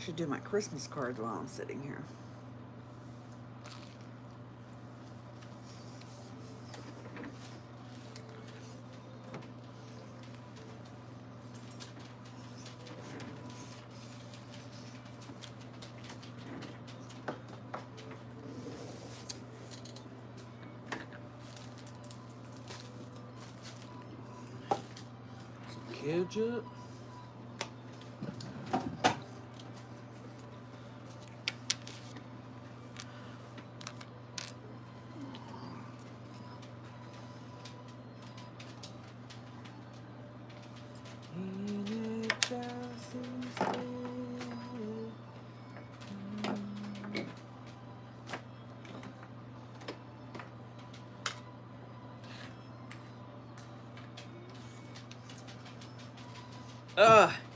I should do my Christmas cards while I'm sitting here. Ketchup.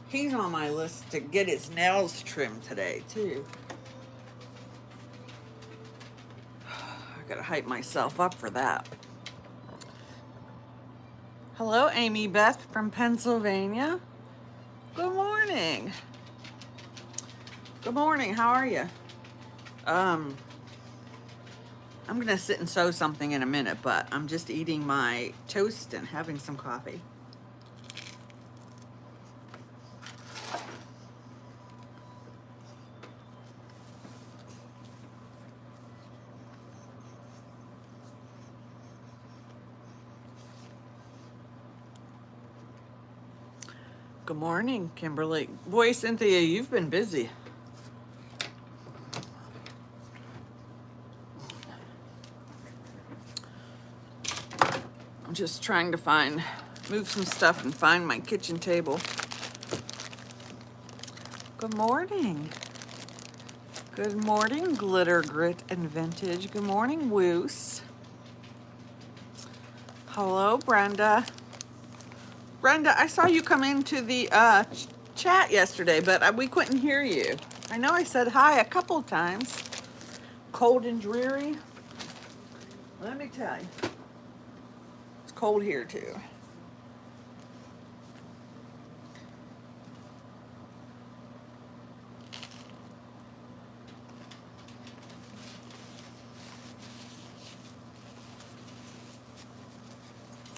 He's on my list to get his nails trimmed today, too. I gotta hype myself up for that. Hello, Amy Beth from Pennsylvania. Good morning. Good morning. How are you? I'm gonna sit and sew something in a minute, but I'm just eating my toast and having some coffee. Good morning, Kimberly. Boy, Cynthia, you've been busy. I'm just trying to move some stuff and find my kitchen table. Good morning. Good morning, Glitter, Grit, and Vintage. Good morning, Woos. Hello, Brenda. Brenda, I saw you come into the chat yesterday, but we couldn't hear you. I know I said hi a couple of times. Cold and dreary. Let me tell you, it's cold here too.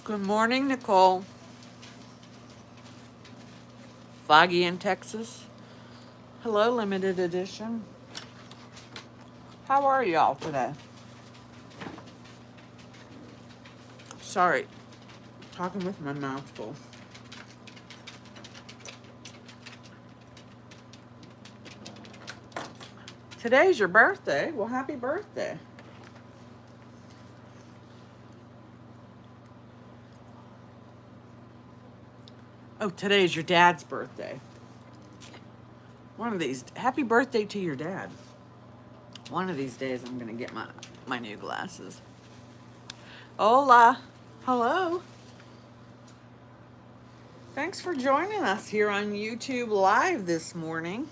Good morning, Nicole. Foggy in Texas. Hello, limited edition. How are y'all today? Sorry, talking with my mouth full. Today's your birthday. Well, happy birthday. Oh, today's your dad's birthday. One of these, happy birthday to your dad. One of these days I'm gonna get my new glasses. Hola, hello. Thanks for joining us here on YouTube Live this morning.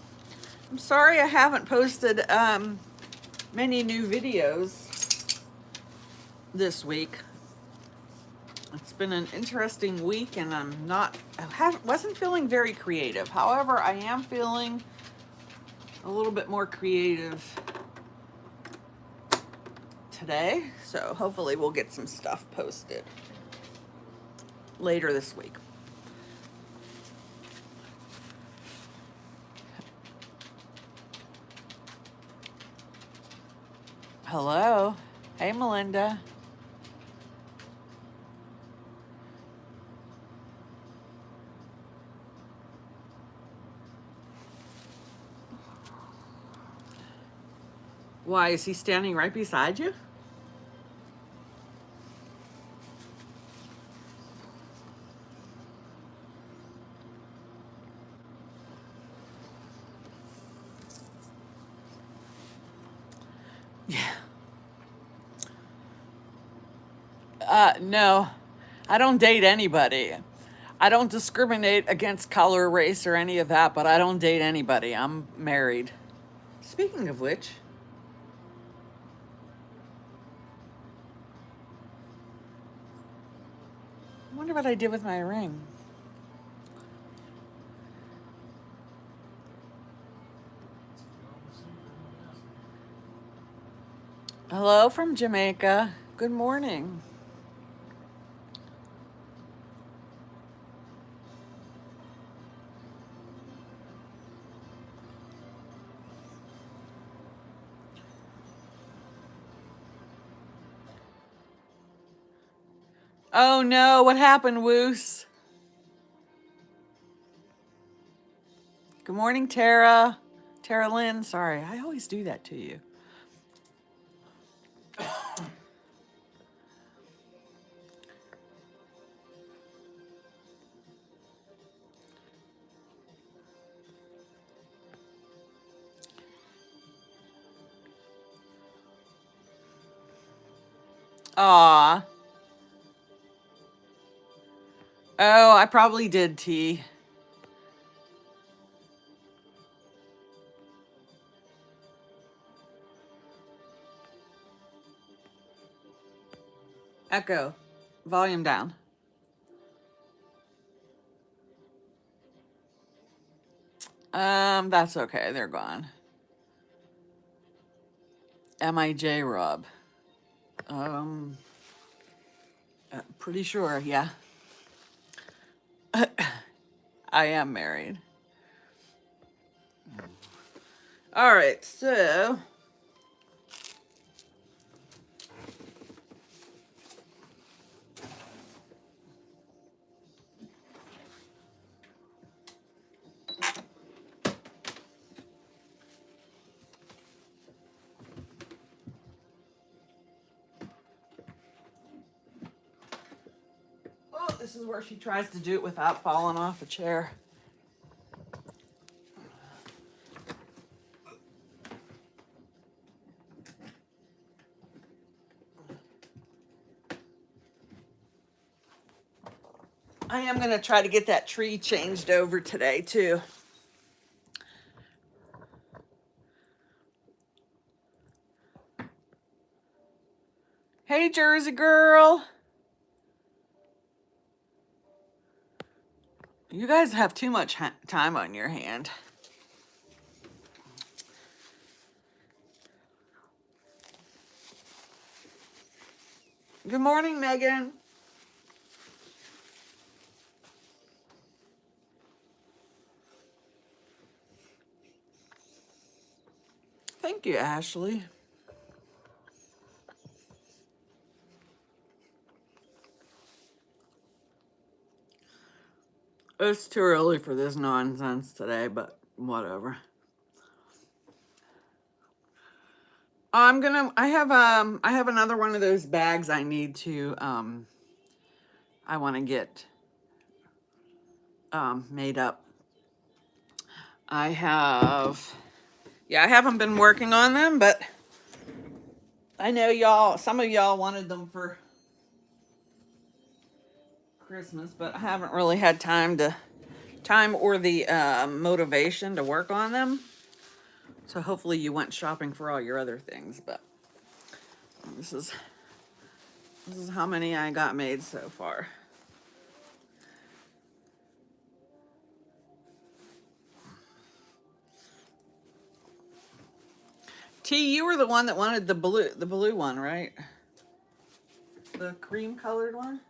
I'm sorry I haven't posted many new videos this week. It's been an interesting week and wasn't feeling very creative. However, I am feeling a little bit more creative today. So hopefully we'll get some stuff posted later this week. Hello. Hey, Melinda. Why, is he standing right beside you? Yeah. No, I don't date anybody. I don't discriminate against color, race, or any of that, but I don't date anybody. I'm married. Speaking of which, I wonder what I did with my ring. Hello from Jamaica. Good morning. Oh no, what happened, Woos? Good morning, Tara. Tara Lynn, sorry, I always do that to you. Aw. Oh, I probably did, T. Echo. Volume down. That's okay. They're gone. M.I.J. Rob. Pretty sure, yeah. I am married. All right, so oh, this is where she tries to do it without falling off a chair. I am going to try to get that tree changed over today, too. Hey, Jersey girl. You guys have too much time on your hand. Good morning, Megan. Thank you, Ashley. It's too early for this nonsense today, but whatever. I have another one of those bags I need to, I want to get, made up. I haven't been working on them, but I know some of y'all wanted them for Christmas, but I haven't really had time or the motivation to work on them. So hopefully you went shopping for all your other things, but this is how many I got made so far. T, you were the one that wanted the blue one, right? The cream colored one?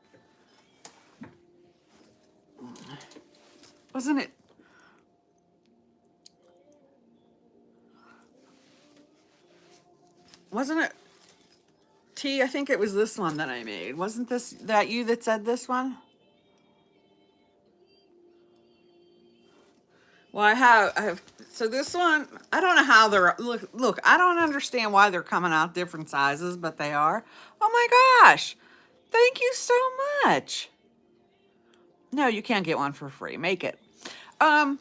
Wasn't it? Wasn't it? T, I think it was this one that I made. Wasn't that you that said this one? Well, I have, so this one, I don't know how look, I don't understand why they're coming out different sizes, but they are. Oh my gosh. Thank you so much. No, you can't get one for free. Make it. I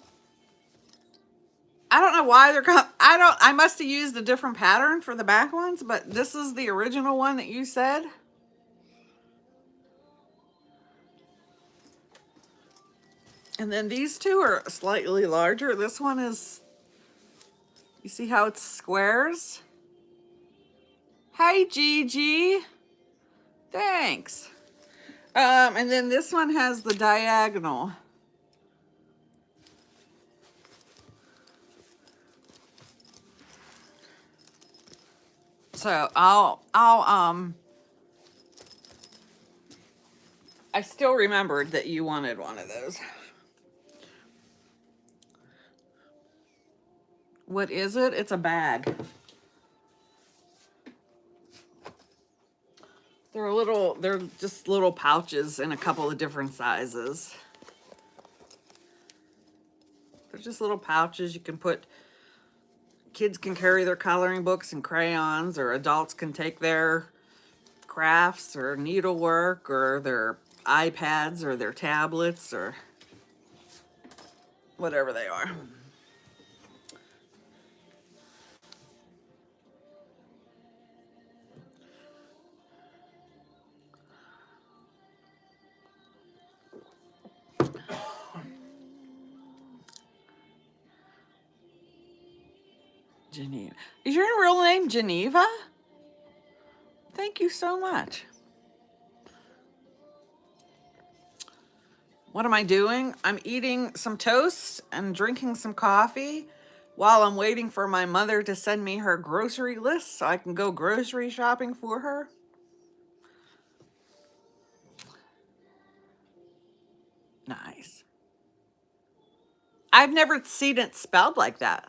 don't know why I must have used a different pattern for the back ones, but this is the original one that you said. And then these two are slightly larger. This one is, you see how it's squares? Hi, Gigi. Thanks. And then this one has the diagonal. So I still remembered that you wanted one of those. What is it? It's a bag. They're just little pouches in a couple of different sizes. They're just little pouches you can put, kids can carry their coloring books and crayons, or adults can take their crafts or needlework or their iPads or their tablets or whatever they are. Geneva. Is your real name Geneva? Thank you so much. What am I doing? I'm eating some toast and drinking some coffee while I'm waiting for my mother to send me her grocery list so I can go grocery shopping for her. Nice. I've never seen it spelled like that.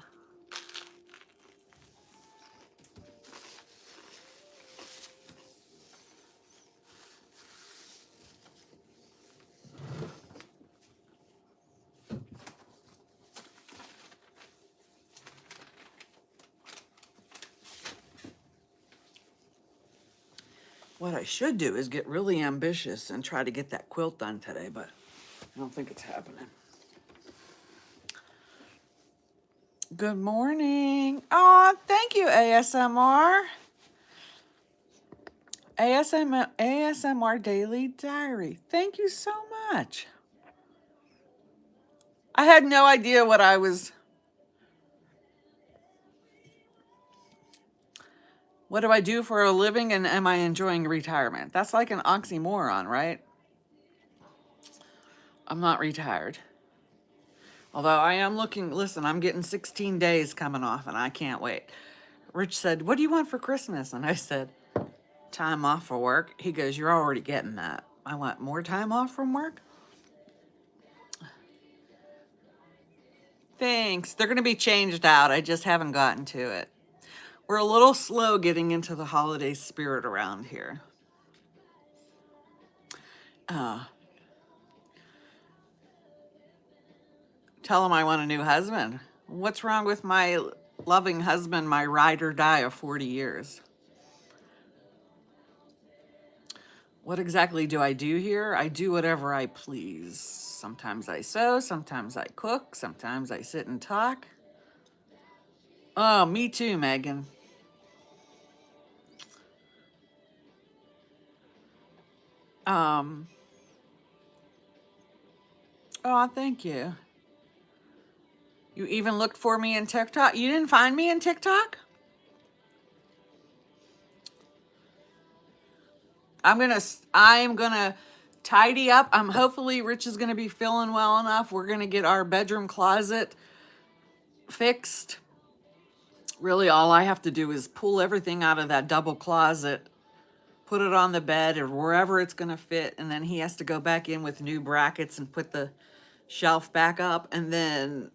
What I should do is get really ambitious and try to get that quilt done today, but I don't think it's happening. Good morning. Oh, thank you, ASMR. ASMR Daily Diary. Thank you so much. I had no idea what I was... What do I do for a living and am I enjoying retirement? That's like an oxymoron, right? I'm not retired. Although I am looking, listen, I'm getting 16 days coming off and I can't wait. Rich said, what do you want for Christmas? And I said, time off for work. He goes, you're already getting that. I want more time off from work? Thanks. They're going to be changed out. I just haven't gotten to it. We're a little slow getting into the holiday spirit around here. Tell him I want a new husband. What's wrong with my loving husband, my ride or die of 40 years? What exactly do I do here? I do whatever I please. Sometimes I sew, sometimes I cook, sometimes I sit and talk. Oh, me too, Megan. Oh, thank you. You even looked for me in TikTok? You didn't find me in TikTok? I'm gonna tidy up. Hopefully Rich is gonna be feeling well enough. We're gonna get our bedroom closet fixed. Really, all I have to do is pull everything out of that double closet, put it on the bed or wherever it's gonna fit, and then he has to go back in with new brackets and put the shelf back up and then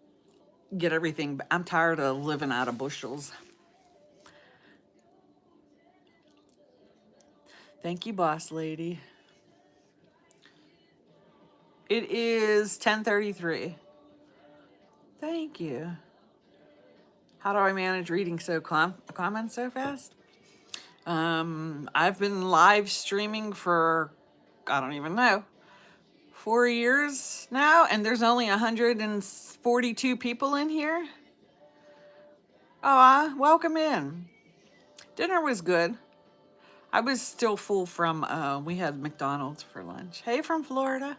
get everything. I'm tired of living out of bushels. Thank you, boss lady. It is 10:33. Thank you. How do I manage reading comments so fast? I've been live streaming for, I don't even know, 4 years now, and there's only 142 people in here. Oh, welcome in. Dinner was good. I was still full from, we had McDonald's for lunch. Hey, from Florida.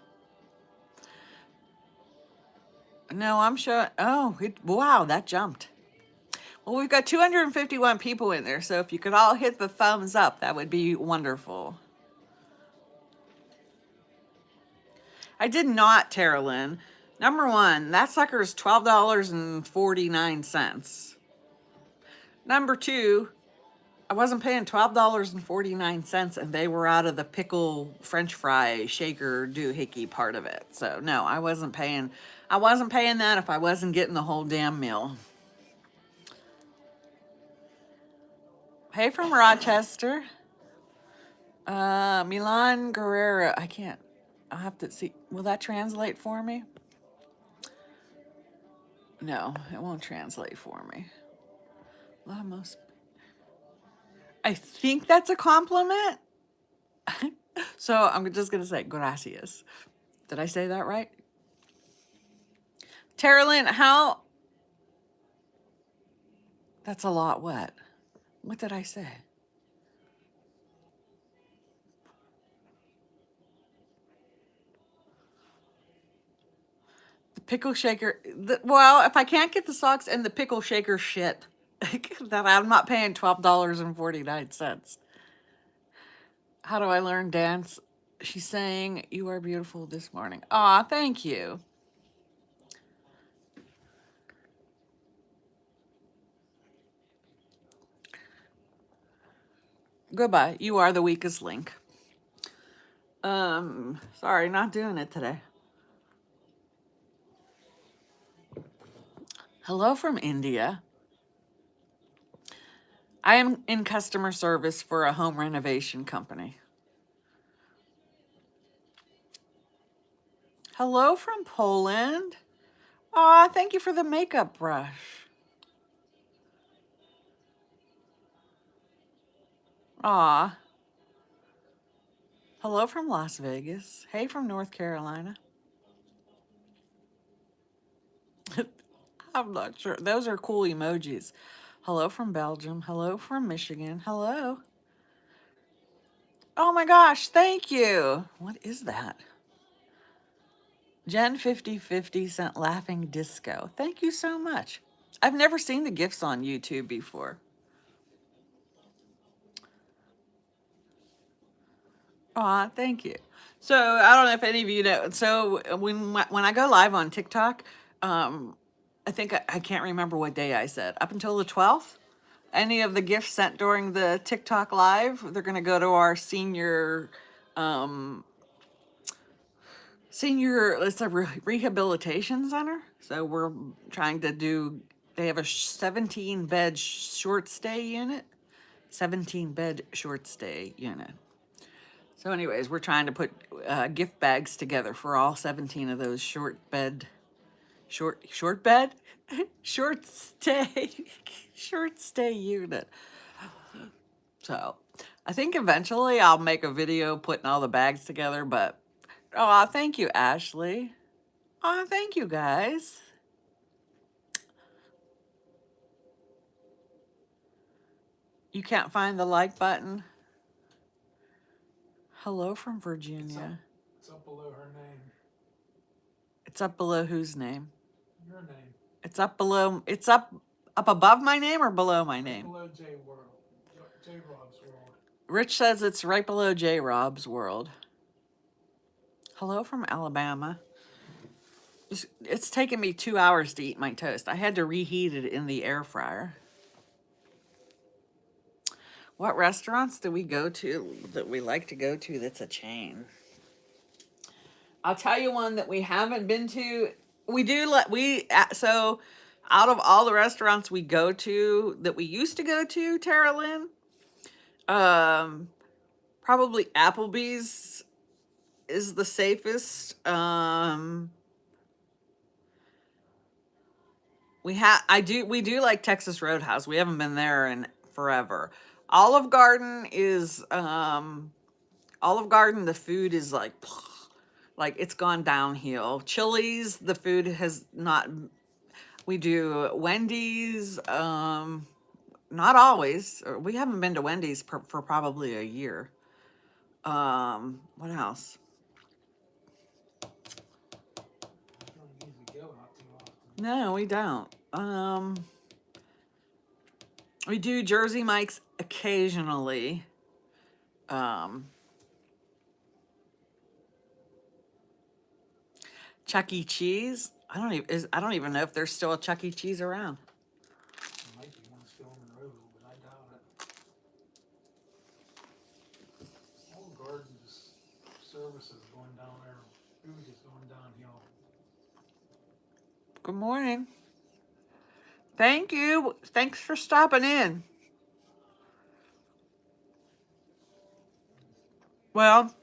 No, I'm sure. Oh, wow, that jumped. Well, we've got 251 people in there, so if you could all hit the thumbs up, that would be wonderful. I did not, Tara Lynn. Number one, that sucker is $12.49. Number two, I wasn't paying $12.49, and they were out of the pickle French fry shaker doohickey part of it. So no, I wasn't paying. I wasn't paying that if I wasn't getting the whole damn meal. Hey from Rochester. Milan Guerrera. I can't. I'll have to see. Will that translate for me? No, it won't translate for me. Almost. I think that's a compliment. So I'm just going to say gracias. Did I say that right? Terilyn, how? That's a lot what? What did I say? The pickle shaker. Well, if I can't get the socks and the pickle shaker shit, then I'm not paying $12.49. How do I learn dance? She's saying, "You are beautiful this morning." Aw, thank you. Goodbye. You are the weakest link. Sorry, not doing it today. Hello from India. I am in customer service for a home renovation company. Hello from Poland. Aw, thank you for the makeup brush. Aw. Hello from Las Vegas. Hey from North Carolina. I'm not sure. Those are cool emojis. Hello from Belgium. Hello from Michigan. Hello. Oh my gosh, thank you. What is that? Jen5050 sent laughing disco. Thank you so much. I've never seen the gifts on YouTube before. Aw, thank you. So I don't know if any of you know. So when I go live on TikTok, I think I can't remember what day I said. Up until the 12th, any of the gifts sent during the TikTok live, they're gonna go to our senior. It's a rehabilitation center. So we're trying to do. They have a 17-bed short stay unit. 17-bed short stay unit. So anyways, we're trying to put gift bags together for all 17 of those short stay short stay unit. So I think eventually I'll make a video putting all the bags together, but oh, thank you, Ashley. Oh, thank you guys. You can't find the like button. Hello from Virginia. It's up below her name. It's up below whose name? Your name. It's up below. It's up above my name or below my name? Below J World. J Rob's World. Rich says it's right below J Rob's World. Hello from Alabama. It's taken me 2 hours to eat my toast. I had to reheat it in the air fryer. What restaurants do we go to that we like to go to that's a chain? I'll tell you one that we haven't been to. So out of all the restaurants we go to that we used to go to, Tara Lynn, probably Applebee's is the safest. We do like Texas Roadhouse. We haven't been there in forever. Olive Garden is Olive Garden, the food is like it's gone downhill. Chili's, the food has not. We do Wendy's, not always. We haven't been to Wendy's for probably a year. What else? Don't usually go out too often. No, we don't. We do Jersey Mike's occasionally. Chuck E. Cheese. I don't even know if there's still a Chuck E. Cheese around. There might be one still on the road, but I doubt it. Good morning. Thank you. Thanks for stopping in. Well,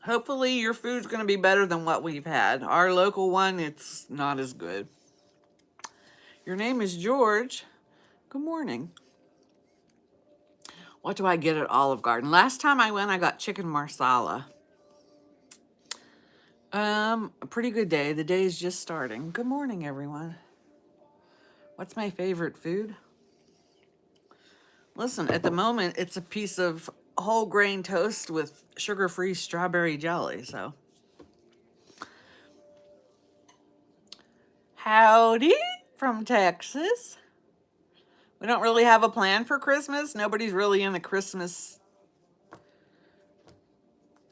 hopefully your food's going to be better than what we've had. Our local one, it's not as good. Your name is George. Good morning. What do I get at Olive Garden? Last time I went, I got chicken marsala. A pretty good day. The day is just starting. Good morning, everyone. What's my favorite food? Listen, at the moment, it's a piece of whole grain toast with sugar-free strawberry jelly, so. Howdy from Texas. We don't really have a plan for Christmas. Nobody's really in the Christmas.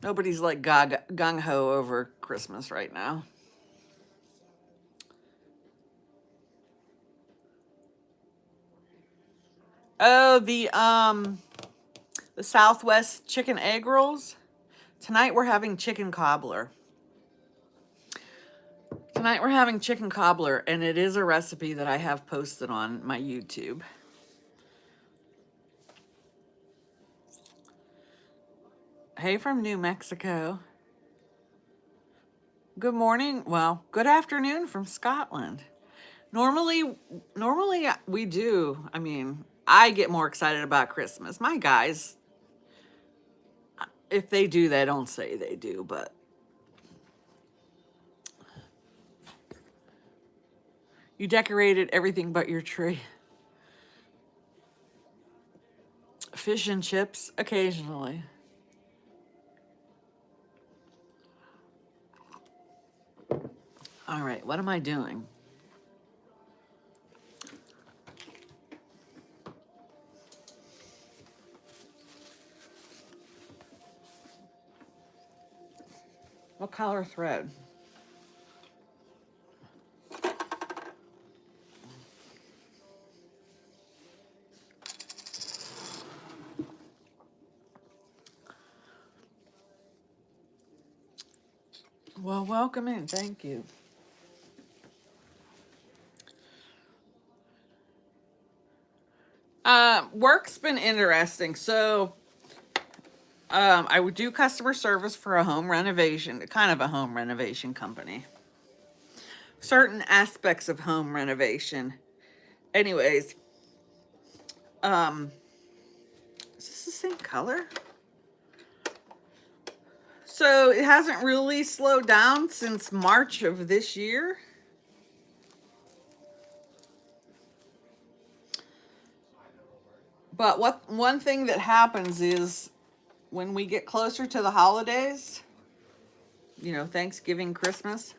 Nobody's like gung-ho over Christmas right now. Oh, the Southwest chicken egg rolls. Tonight we're having chicken cobbler. Tonight we're having chicken cobbler, and it is a recipe that I have posted on my YouTube. Hey from New Mexico. Good morning. Well, good afternoon from Scotland. Normally we do. I mean, I get more excited about Christmas. My guys, if they do, they don't say they do, but you decorated everything but your tree. Fish and chips occasionally. All right, what am I doing? What color thread? Well, welcome in. Thank you. Work's been interesting. So, I would do customer service for a home renovation, kind of a home renovation company. Certain aspects of home renovation. Anyways, is this the same color? So it hasn't really slowed down since March of this year. But one thing that happens is when we get closer to the holidays, you know, Thanksgiving, Christmas,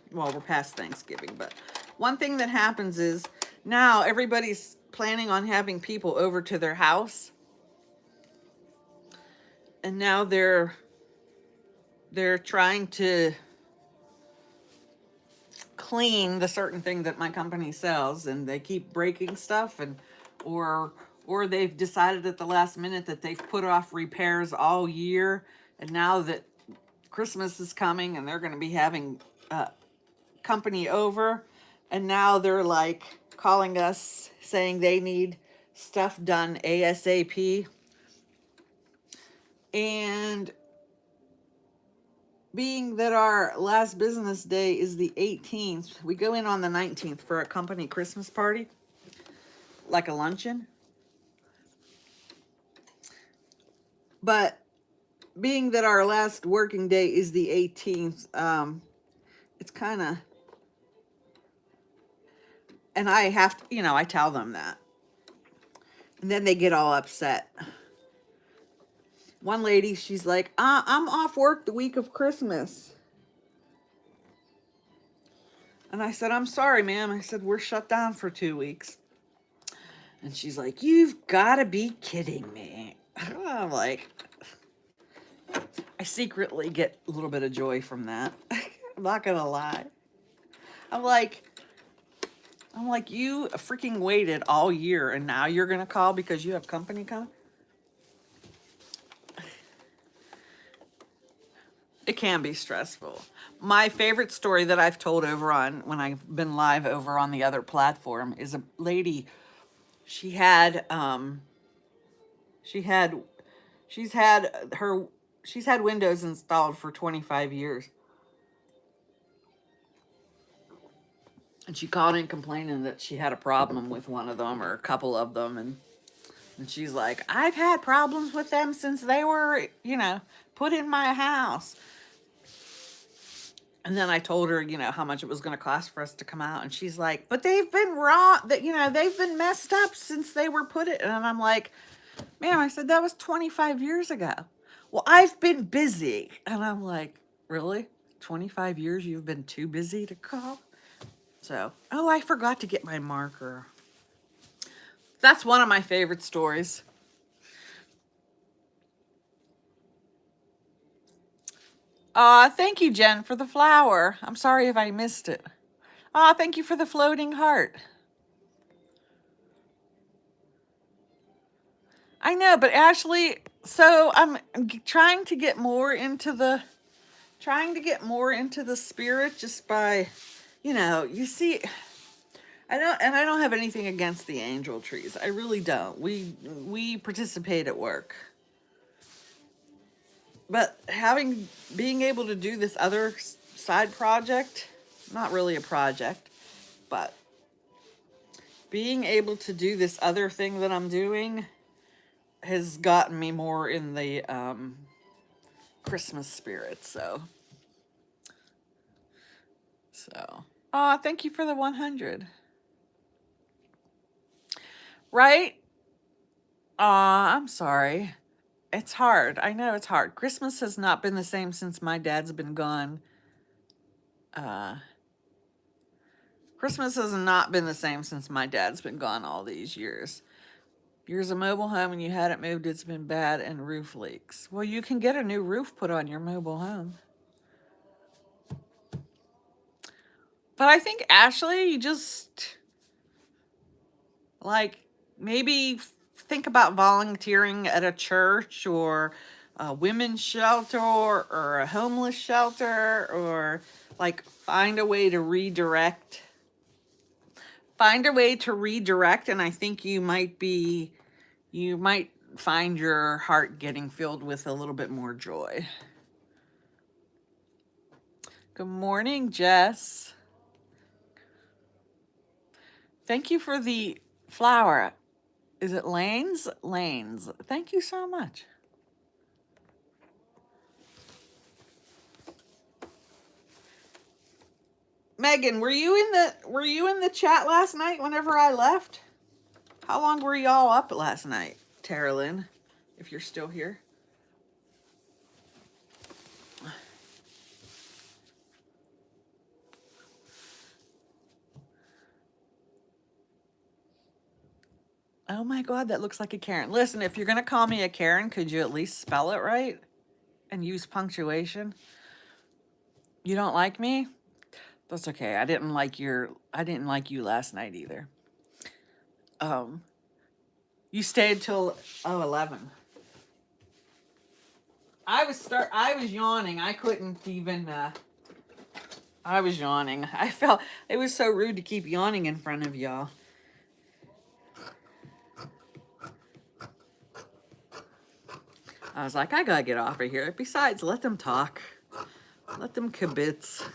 well, we're past Thanksgiving, but one thing that happens is now everybody's planning on having people over to their house. And now they're trying to clean the certain thing that my company sells, and they keep breaking stuff, and or they've decided at the last minute that they've put off repairs all year, and now that Christmas is coming and they're going to be having company over, and now they're like calling us saying they need stuff done ASAP. And being that our last business day is the 18th, we go in on the 19th for a company Christmas party, like a luncheon. But being that our last working day is the 18th, it's kind of, and I have to, you know, I tell them that. And then they get all upset. One lady, she's like, I'm off work the week of Christmas. And I said, I'm sorry, ma'am. I said, we're shut down for 2 weeks. And she's like, you've got to be kidding me. I'm like, I secretly get a little bit of joy from that. I'm not going to lie. I'm like, you freaking waited all year and now you're going to call because you have company coming? It can be stressful. My favorite story that I've told over on when I've been live over on the other platform is a lady. She had she had she's had her she's had windows installed for 25 years. And she called in complaining that she had a problem with one of them or a couple of them, and she's like, "I've had problems with them since they were, put in my house." And then I told her, how much it was going to cost for us to come out. And she's like, "But they've been wrong, they've been messed up since they were put it." And I'm like, "Ma'am," I said, "that was 25 years ago." "Well, I've been busy." And I'm like, "Really? 25 years you've been too busy to call?" So, oh, I forgot to get my marker. That's one of my favorite stories. Thank you, Jen, for the flower. I'm sorry if I missed it. Thank you for the floating heart. I know, but Ashley, so I'm trying to get more into the spirit just by, you see, I don't have anything against the angel trees. I really don't. We participate at work. But being able to do this other side project, not really a project, but being able to do this other thing that I'm doing has gotten me more in the Christmas spirit. So, thank you for the 100. Right? I'm sorry. It's hard. I know it's hard. Christmas has not been the same since my dad's been gone. Christmas has not been the same since my dad's been gone all these years. Here's a mobile home and you had it moved, it's been bad, and roof leaks. Well, you can get a new roof put on your mobile home. But I think, Ashley, you just, maybe think about volunteering at a church or a women's shelter or a homeless shelter, or find a way to redirect. Find a way to redirect, and I think you might find your heart getting filled with a little bit more joy. Good morning, Jess. Thank you for the flower. Is it Lanes? Lanes. Thank you so much. Megan, were you in the chat last night whenever I left? How long were y'all up last night, Tara Lynn, if you're still here? Oh my God, that looks like a Karen. Listen, if you're going to call me a Karen, could you at least spell it right and use punctuation? You don't like me? That's okay. I didn't like you last night either. You stayed till 11. I was yawning. I couldn't even I was yawning. I felt it was so rude to keep yawning in front of y'all. I was like, I gotta get off of here. Besides, let them talk. Let them kibitz,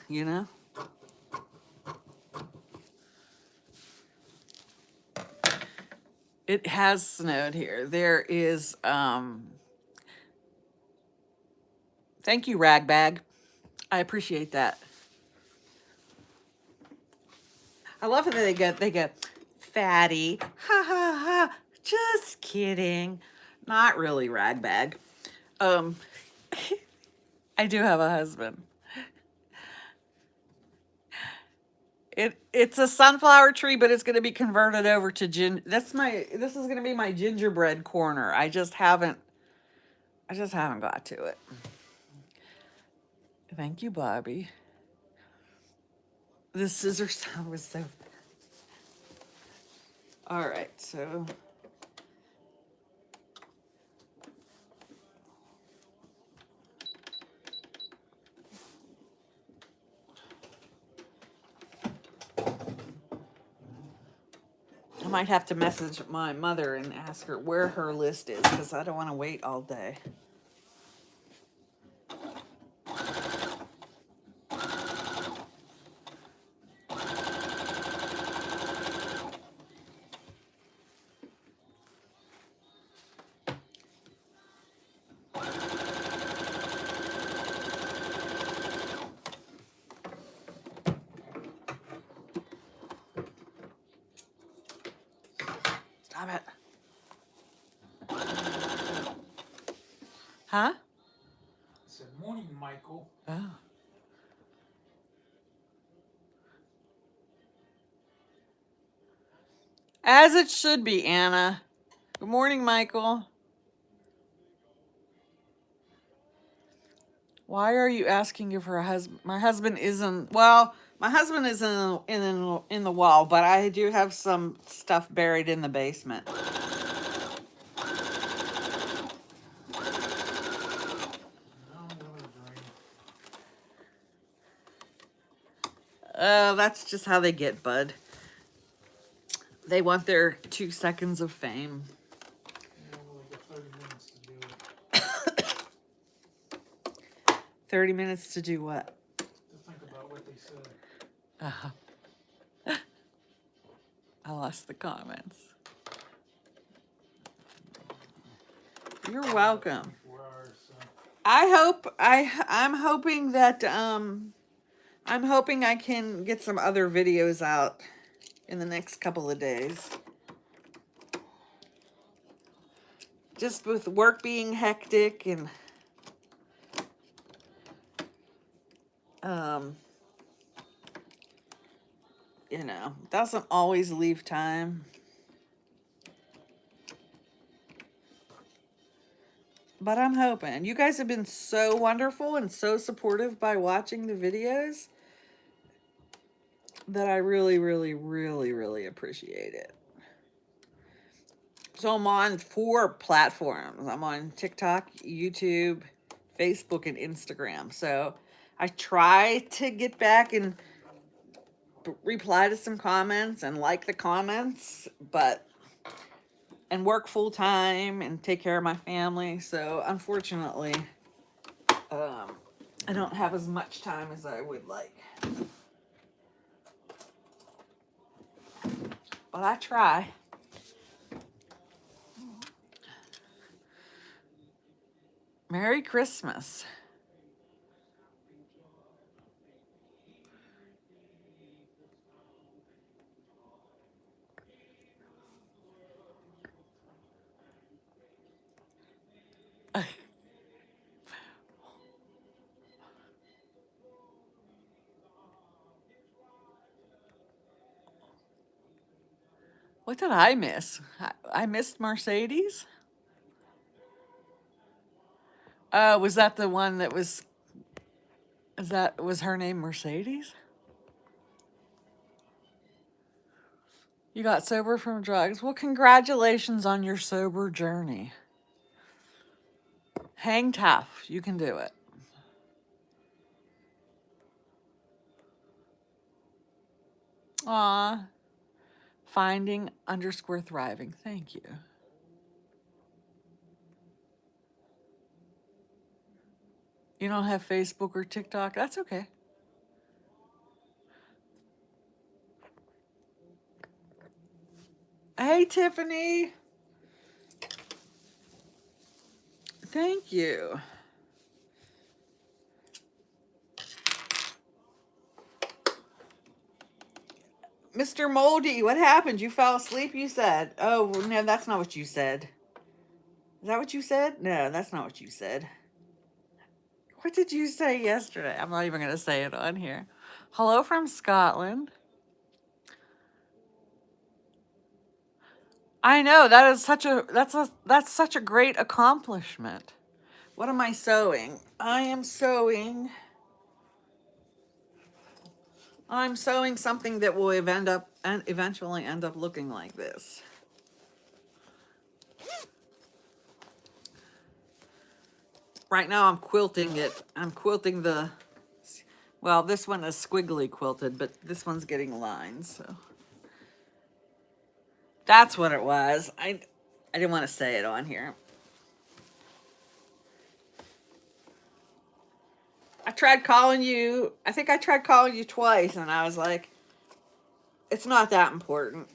It has snowed here. There is, thank you, Ragbag. I appreciate that. I love how they get fatty. Ha ha ha. Just kidding. Not really, Ragbag. I do have a husband. It's a sunflower tree, but it's going to be converted over to this is going to be my gingerbread corner. I just haven't got to it. Thank you, Bobby. The scissor sound was so bad. All right, so I might have to message my mother and ask her where her list is because I don't want to wait all day. Stop it. Huh? I said, morning, Michael. Oh. As it should be, Anna. Good morning, Michael. Why are you asking if her husband? My husband isn't. Well, my husband is in the wall, but I do have some stuff buried in the basement. Now I'm gonna drink. That's just how they get, bud. They want their 2 seconds of fame. Yeah, well, I got 30 minutes to do it. 30 minutes to do what? To think about what they said. I lost the comments. You're welcome. 24 hours, so. I'm hoping that I'm hoping I can get some other videos out in the next couple of days. Just with work being hectic and you know, doesn't always leave time. But I'm hoping. You guys have been so wonderful and so supportive by watching the videos that I really, really, really, really appreciate it. So I'm on 4 platforms. I'm on TikTok, YouTube, Facebook, and Instagram. So I try to get back and reply to some comments and like the comments, and work full time and take care of my family. So unfortunately, I don't have as much time as I would like. But I try. Merry Christmas. What did I miss? I missed Mercedes? Was that the one that was her name Mercedes? You got sober from drugs. Well, congratulations on your sober journey. Hang tough. You can do it. Aw. Finding_thriving. Thank you. You don't have Facebook or TikTok? That's okay. Hey, Tiffany. Thank you. Mr. Moldy, what happened? You fell asleep, you said. Oh, no, that's not what you said. Is that what you said? No, that's not what you said. What did you say yesterday? I'm not even going to say it on here. Hello from Scotland. I know, that is that's such a great accomplishment. What am I sewing? I'm sewing something that will eventually end up looking like this. Right now I'm quilting it. I'm quilting well, this one is squiggly quilted, but this one's getting lines, so. That's what it was. I didn't want to say it on here. I tried calling you. I think I tried calling you twice, and I was like, it's not that important.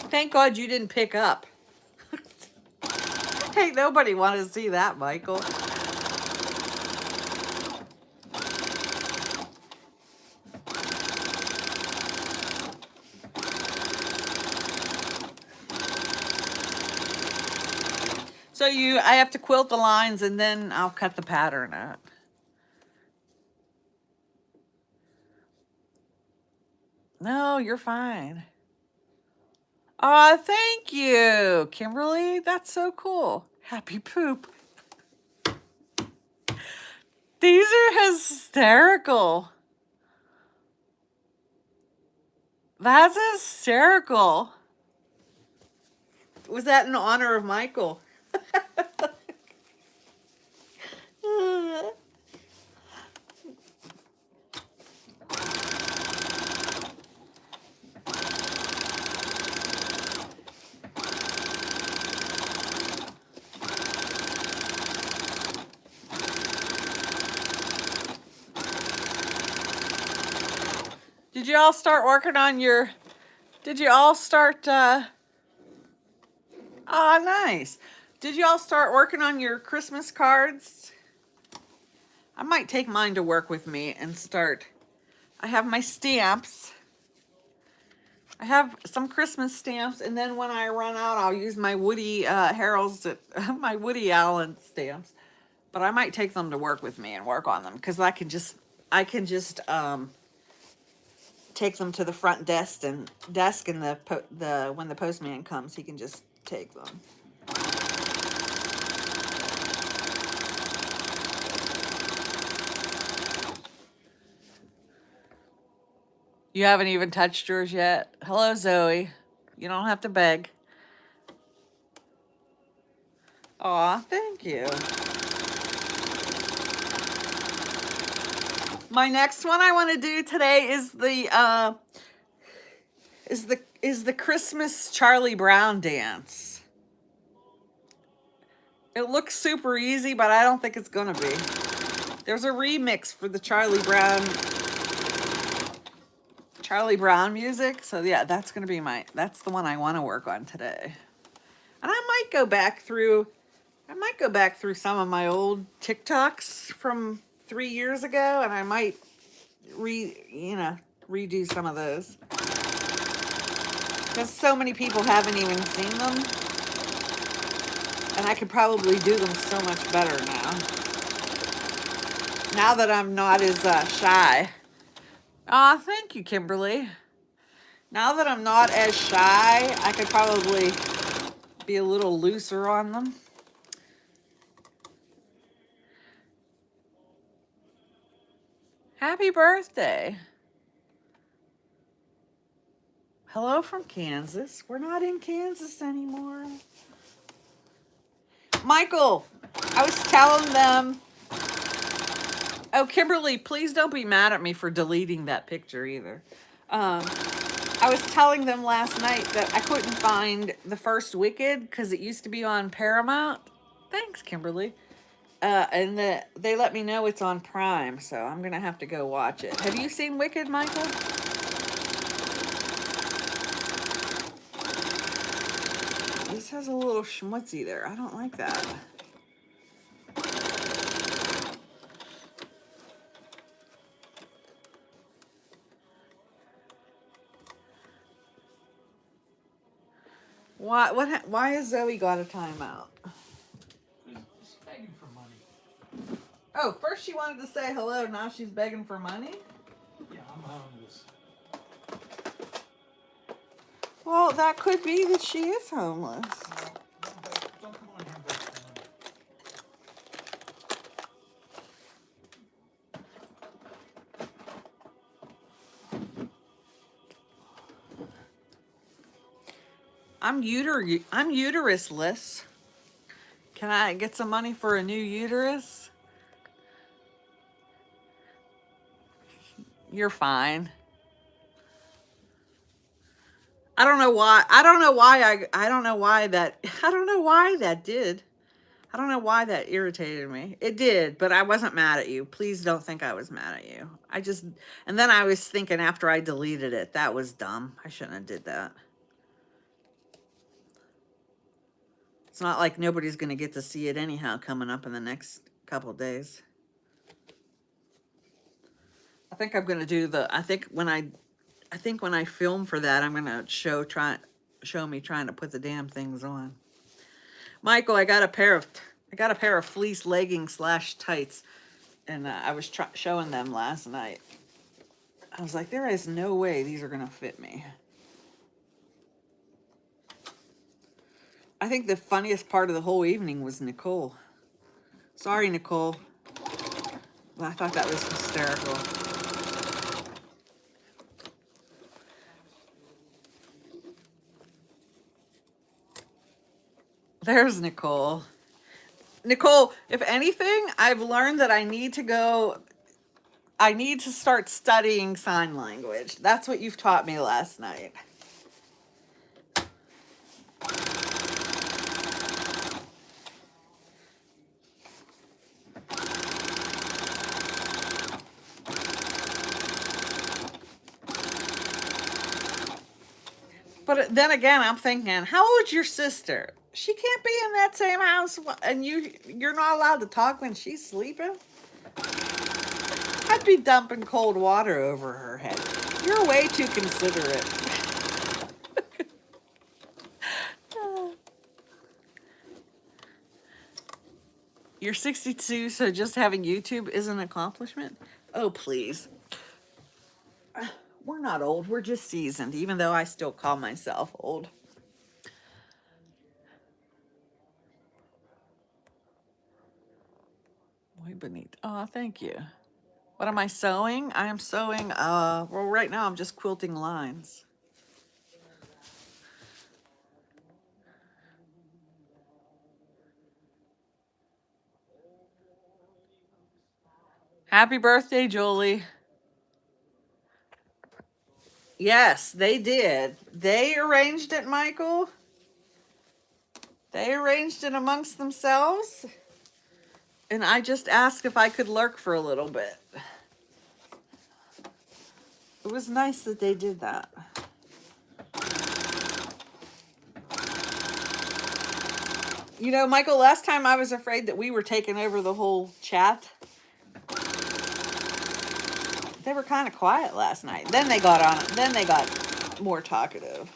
Thank God you didn't pick up. Hey, nobody wanted to see that, Michael. So I have to quilt the lines and then I'll cut the pattern out. No, you're fine. Aw, thank you, Kimberly. That's so cool. Happy poop. These are hysterical. That's hysterical. Was that in honor of Michael? Did you all start working on your... Did you all start... Oh, nice. Did you all start working on your Christmas cards? I might take mine to work with me and start. I have my stamps. I have some Christmas stamps, and then when I run out, I'll use my Woody Harrelson, my Woody Allen stamps. But I might take them to work with me and work on them because I can just take them to the front desk and when the postman comes, he can just take them. You haven't even touched yours yet. Hello, Zoe. You don't have to beg. Aw, thank you. My next one I want to do today is the Christmas Charlie Brown dance. It looks super easy, but I don't think it's gonna be. There's a remix for the Charlie Brown music. So yeah, that's gonna be that's the one I want to work on today. And I might go back through some of my old TikToks from 3 years ago, and I might redo some of those. Because so many people haven't even seen them. And I could probably do them so much better now. Now that I'm not as shy. Aw, thank you, Kimberly. Now that I'm not as shy, I could probably be a little looser on them. Happy birthday. Hello from Kansas. We're not in Kansas anymore. Michael, I was telling them... Oh, Kimberly, please don't be mad at me for deleting that picture either. I was telling them last night that I couldn't find the first Wicked because it used to be on Paramount. Thanks, Kimberly. And they let me know it's on Prime, so I'm going to have to go watch it. Have you seen Wicked, Michael? This has a little schmutzy there. I don't like that. Why has Zoe got a timeout? She's begging for money. Oh, first she wanted to say hello, now she's begging for money? Yeah, I'm homeless. Well, that could be that she is homeless. Don't come on here and beg for money. I'm uterusless. Can I get some money for a new uterus? You're fine. I don't know why. I don't know why I don't know why that I don't know why that did. I don't know why that irritated me. It did, but I wasn't mad at you. Please don't think I was mad at you. And then I was thinking after I deleted it, that was dumb. I shouldn't have did that. It's not like nobody's going to get to see it anyhow coming up in the next couple of days. I think I'm going to do I think when I film for that, I'm going to show me trying to put the damn things on. Michael, I got a pair of fleece leggings / tights, and I was showing them last night. I was like, there is no way these are gonna fit me. I think the funniest part of the whole evening was Nicole. Sorry, Nicole. I thought that was hysterical. There's Nicole. Nicole, if anything, I've learned that I need to start studying sign language. That's what you've taught me last night. But then again, I'm thinking, how old's your sister? She can't be in that same house, and you're not allowed to talk when she's sleeping? I'd be dumping cold water over her head. You're way too considerate. You're 62, so just having YouTube is an accomplishment? Oh, please. We're not old, we're just seasoned, even though I still call myself old. Muy bonito. Oh, thank you. What am I sewing? I am sewing, well, right now I'm just quilting lines. Happy birthday, Julie. Yes, they did. They arranged it, Michael. They arranged it amongst themselves. And I just asked if I could lurk for a little bit. It was nice that they did that. You know, Michael, last time I was afraid that we were taking over the whole chat. They were kind of quiet last night. Then they got on it. Then they got more talkative.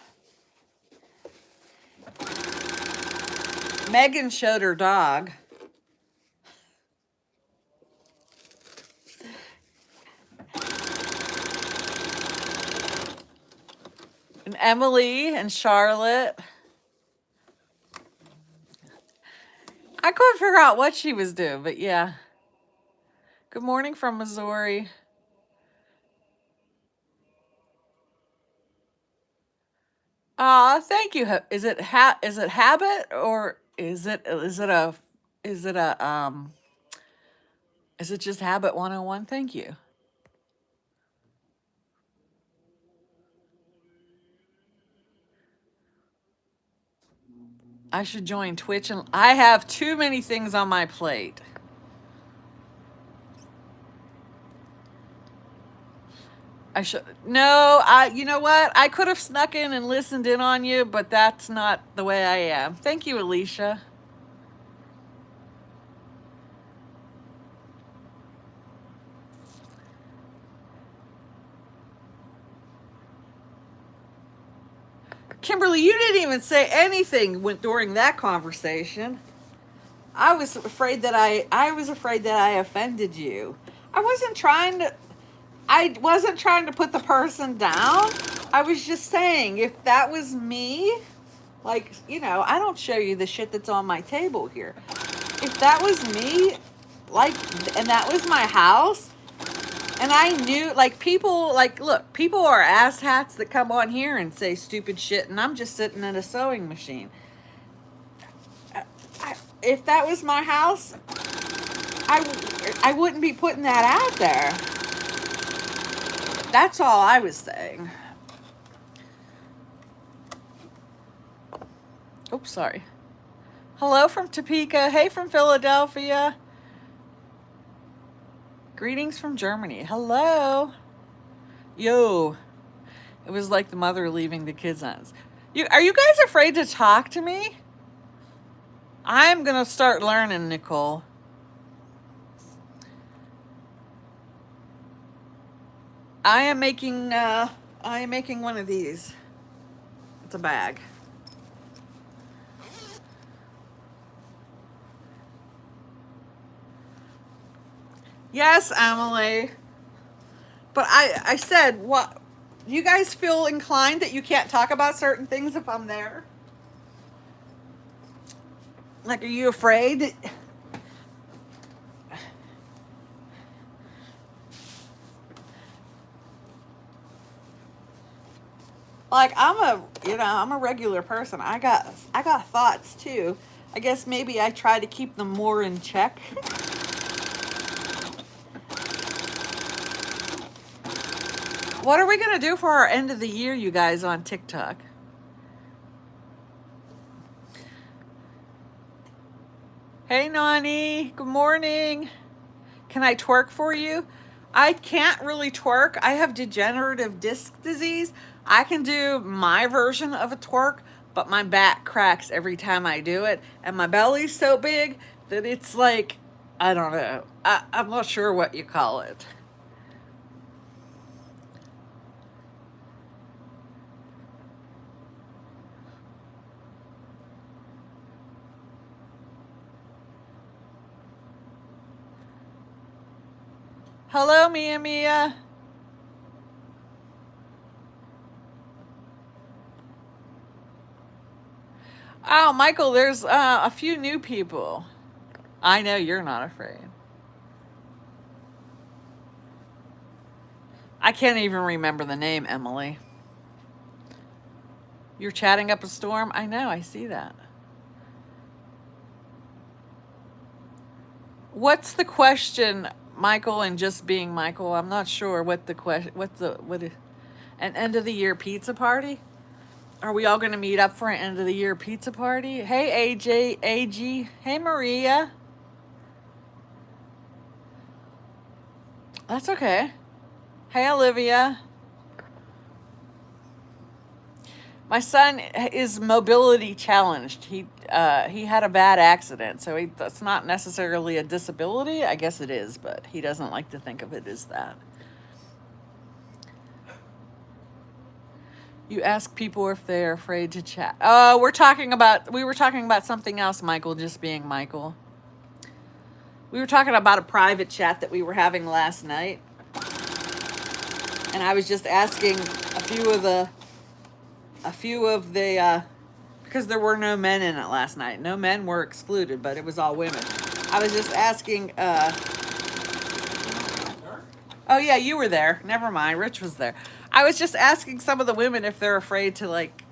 Megan showed her dog. And Emily and Charlotte. I couldn't figure out what she was doing, but yeah. Good morning from Missouri. Thank you. Is it habit or is it just habit 101? Thank you. I should join Twitch, and I have too many things on my plate. You know what? I could have snuck in and listened in on you, but that's not the way I am. Thank you, Alicia. Kimberly, you didn't even say anything during that conversation. I was afraid that I offended you. I wasn't trying to put the person down. I was just saying, if that was me, like, you know, I don't show you the shit that's on my table here. If that was me, like, and that was my house, and I knew, like, people, like, look, people are asshats that come on here and say stupid shit, and I'm just sitting at a sewing machine. If that was my house, I wouldn't be putting that out there. That's all I was saying. Oops, sorry. Hello from Topeka. Hey from Philadelphia. Greetings from Germany. Hello. Yo. It was like the mother leaving the kids on. Are you guys afraid to talk to me? I'm going to start learning, Nicole. I am making one of these. It's a bag. Yes, Emily. But I said, what? You guys feel inclined that you can't talk about certain things if I'm there? Like, are you afraid? Like, I'm a regular person. I got thoughts too. I guess maybe I try to keep them more in check. What are we going to do for our end of the year, you guys, on TikTok? Hey, Nani. Good morning. Can I twerk for you? I can't really twerk. I have degenerative disc disease. I can do my version of a twerk, but my back cracks every time I do it. And my belly's so big that it's like, I don't know. I'm not sure what you call it. Hello, Mia. Oh, Michael, there's a few new people. I know you're not afraid. I can't even remember the name, Emily. You're chatting up a storm? I know, I see that. What's the question, Michael, and just being Michael? I'm not sure what the question, an end of the year pizza party? Are we all going to meet up for an end of the year pizza party? Hey, AJ, AG. Hey, Maria. That's okay. Hey, Olivia. My son is mobility challenged. He had a bad accident, so that's not necessarily a disability. I guess it is, but he doesn't like to think of it as that. You ask people if they're afraid to chat. We were talking about something else, Michael, just being Michael. We were talking about a private chat that we were having last night. And I was just asking a few of the because there were no men in it last night. No men were excluded, but it was all women. I was just asking oh yeah, you were there. Never mind. Rich was there. I was just asking some of the women if they're afraid to, like,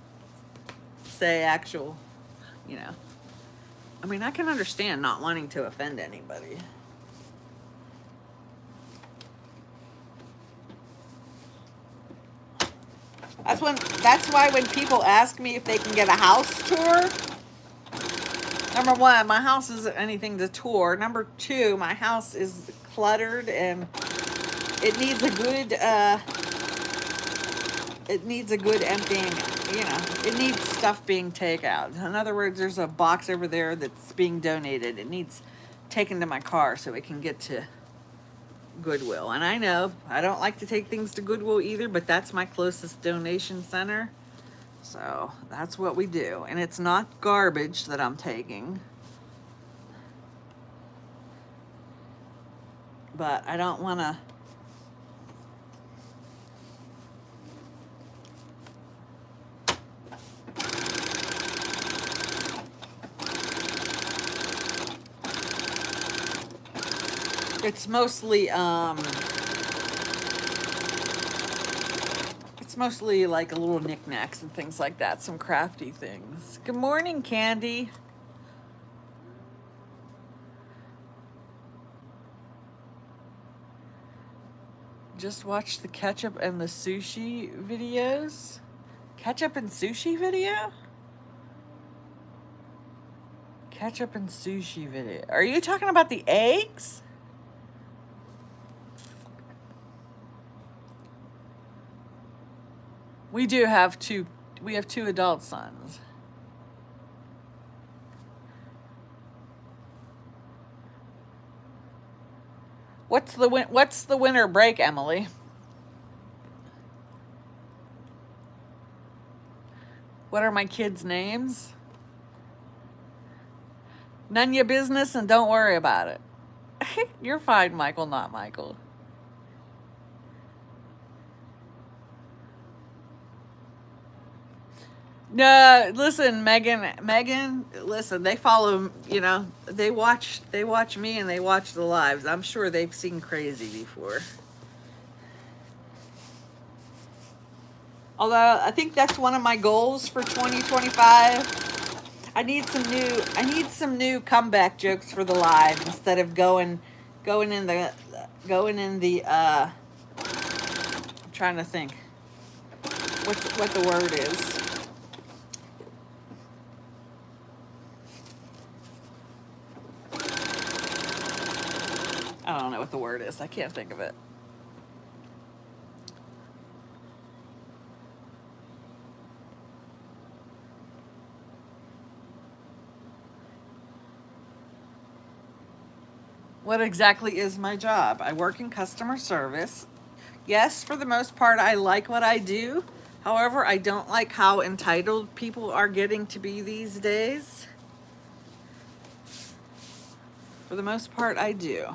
say actual, I mean, I can understand not wanting to offend anybody. That's why when people ask me if they can get a house tour, number one, my house isn't anything to tour. Number two, my house is cluttered and it needs a good emptying, it needs stuff being taken out. In other words, there's a box over there that's being donated. It needs taken to my car so it can get to Goodwill. And I know I don't like to take things to Goodwill either, but that's my closest donation center. So that's what we do. And it's not garbage that I'm taking. But I don't want to... It's mostly like a little knickknacks and things like that, some crafty things. Good morning, Candy. Just watched the ketchup and the sushi videos. Ketchup and sushi video? Ketchup and sushi video. Are you talking about the eggs? We do have two. We have two adult sons. What's the winter break, Emily? What are my kids' names? None your business and don't worry about it. You're fine, Michael, not Michael. No, listen, Megan, listen, they follow, you know, they watch me and they watch the lives. I'm sure they've seen crazy before. Although I think that's one of my goals for 2025. I need some new comeback jokes for the live instead of going in the I'm trying to think what the word is. I don't know what the word is. I can't think of it. What exactly is my job? I work in customer service. Yes, for the most part, I like what I do. However, I don't like how entitled people are getting to be these days. For the most part, I do.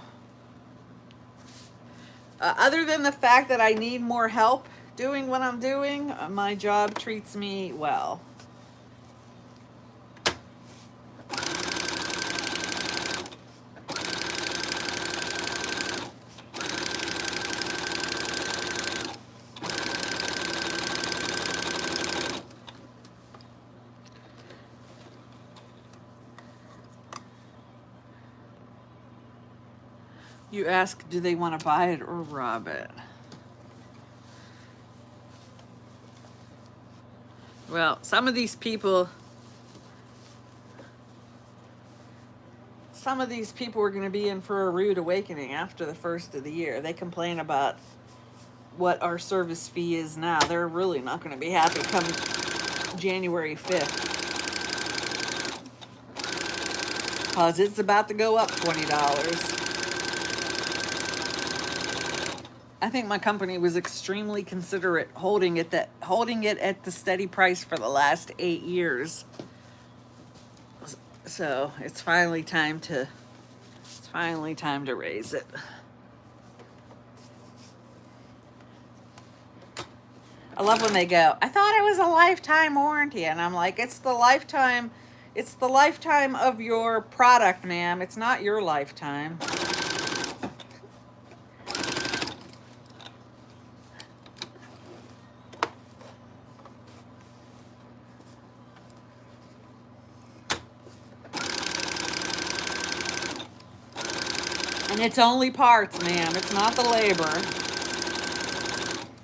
Other than the fact that I need more help doing what I'm doing, my job treats me well. You ask, do they want to buy it or rob it? Well, some of these people are going to be in for a rude awakening after the first of the year. They complain about what our service fee is now. They're really not going to be happy come January 5th. Because it's about to go up $20. I think my company was extremely considerate holding it at the steady price for the last 8 years. So it's finally time to raise it. I love when they go, I thought it was a lifetime warranty, and I'm like, it's the lifetime of your product, ma'am. It's not your lifetime. And it's only parts, ma'am. It's not the labor.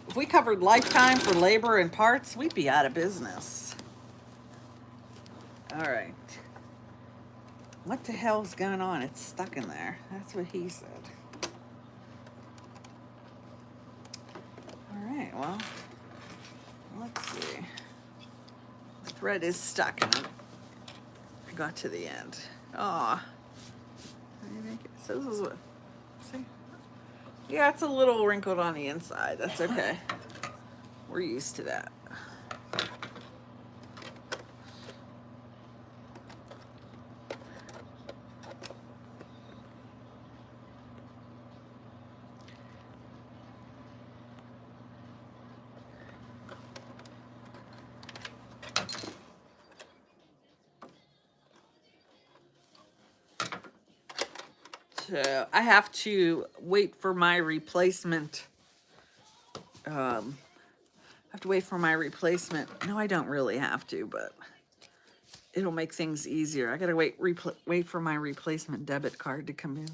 If we covered lifetime for labor and parts, we'd be out of business. All right. What the hell's going on? It's stuck in there. That's what he said. All right, well, let's see. The thread is stuck and I got to the end. Aw. So this is what, see? Yeah, it's a little wrinkled on the inside. That's okay. We're used to that. So I have to wait for my replacement. I have to wait for my replacement. No, I don't really have to, but it'll make things easier. I gotta wait for my replacement debit card to come in.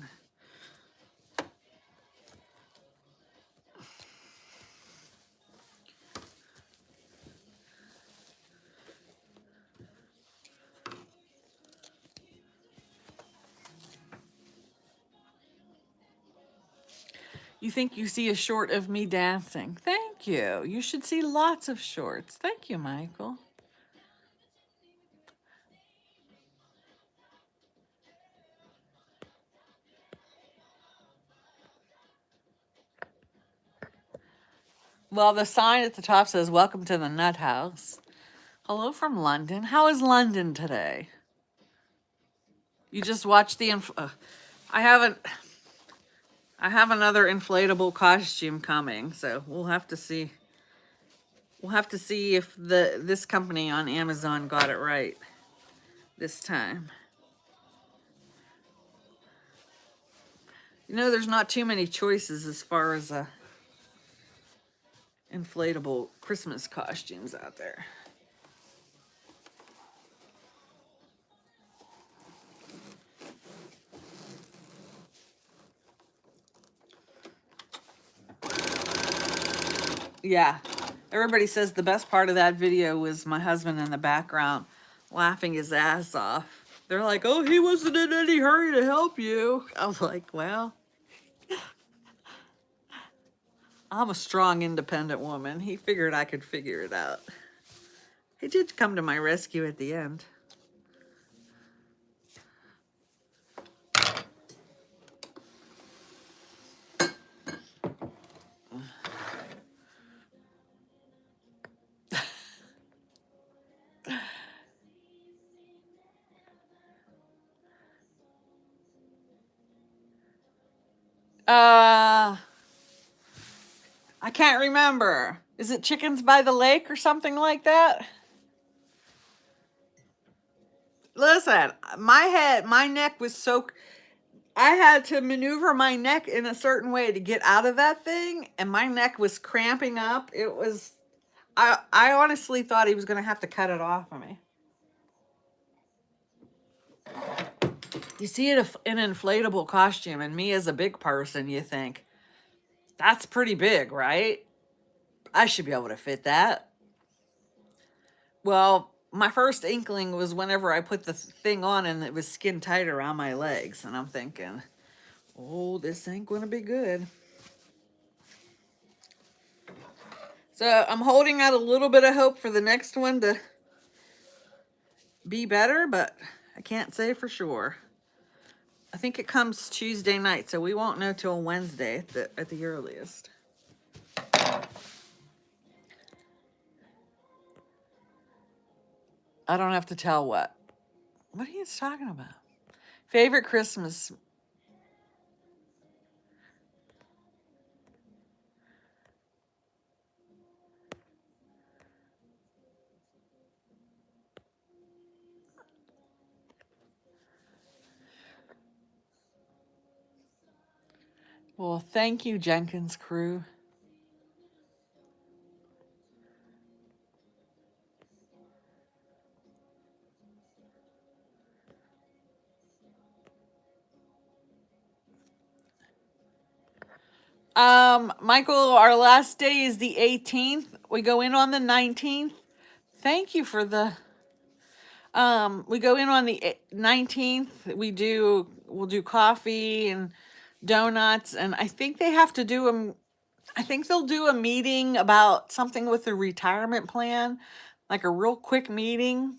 You think you see a short of me dancing. Thank you. You should see lots of shorts. Thank you, Michael. Well, the sign at the top says, "Welcome to the Nut House." Hello from London. How is London today? You just watched the... I haven't... I have another inflatable costume coming, so we'll have to see. We'll have to see if this company on Amazon got it right this time. You know, there's not too many choices as far as inflatable Christmas costumes out there. Yeah, everybody says the best part of that video was my husband in the background laughing his ass off. They're like, "Oh, he wasn't in any hurry to help you." I was like, well, I'm a strong, independent woman. He figured I could figure it out. He did come to my rescue at the end. I can't remember. Is it Chickens by the Lake or something like that? Listen, my neck was so... I had to maneuver my neck in a certain way to get out of that thing, and my neck was cramping up. It was... I honestly thought he was going to have to cut it off of me. You see it in an inflatable costume, and me as a big person, you think, that's pretty big, right? I should be able to fit that. Well, my first inkling was whenever I put the thing on and it was skin tight around my legs. And I'm thinking, oh, this ain't going to be good. So I'm holding out a little bit of hope for the next one to be better, but I can't say for sure. I think it comes Tuesday night, so we won't know till Wednesday at the earliest. I don't have to tell what. What are you talking about? Favorite Christmas? Well, thank you, Jenkins crew. Michael, our last day is the 18th. We go in on the 19th. Thank you for the... we go in on the 19th. We'll do coffee and donuts, and I think they have to do I think they'll do a meeting about something with the retirement plan, like a real quick meeting.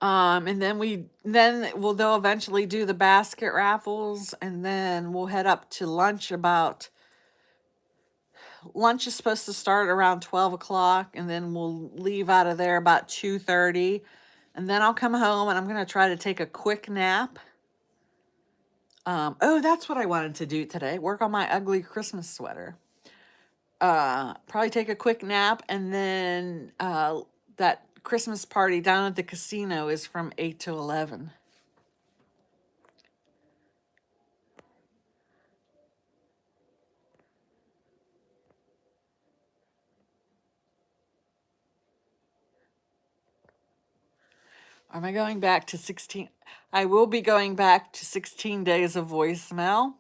And then they'll eventually do the basket raffles, and then we'll head up to lunch. Lunch is supposed to start around 12 o'clock, and then we'll leave out of there about 2:30. And then I'll come home, and I'm going to try to take a quick nap. Oh, that's what I wanted to do today. Work on my ugly Christmas sweater. Probably take a quick nap, and then that Christmas party down at the casino is from 8 to 11. Am I going back to 16? I will be going back to 16 days of voicemail.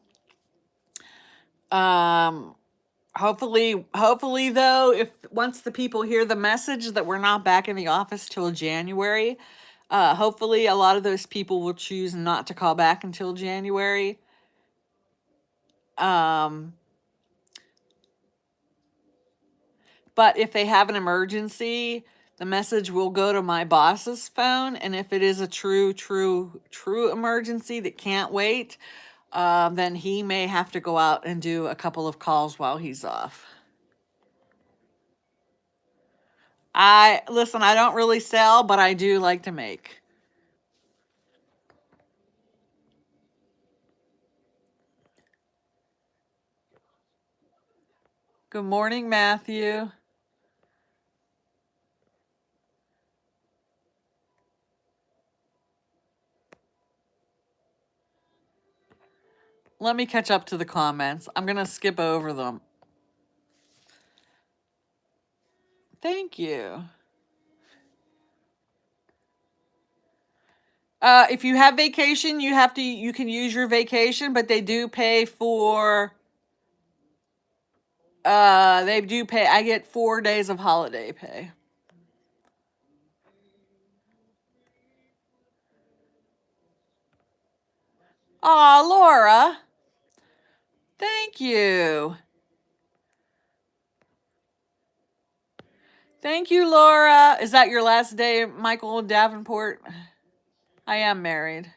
Hopefully though, if once the people hear the message that we're not back in the office till January, hopefully a lot of those people will choose not to call back until January. Um, but if they have an emergency, the message will go to my boss's phone. And if it is a true emergency that can't wait, then he may have to go out and do a couple of calls while he's off. Listen, I don't really sell, but I do like to make. Good morning, Matthew. Let me catch up to the comments. I'm going to skip over them. Thank you. If you have vacation, you can use your vacation, but they do pay for, I get 4 days of holiday pay. Aw, Laura. Thank you. Thank you, Laura. Is that your last day, Michael Davenport? I am married.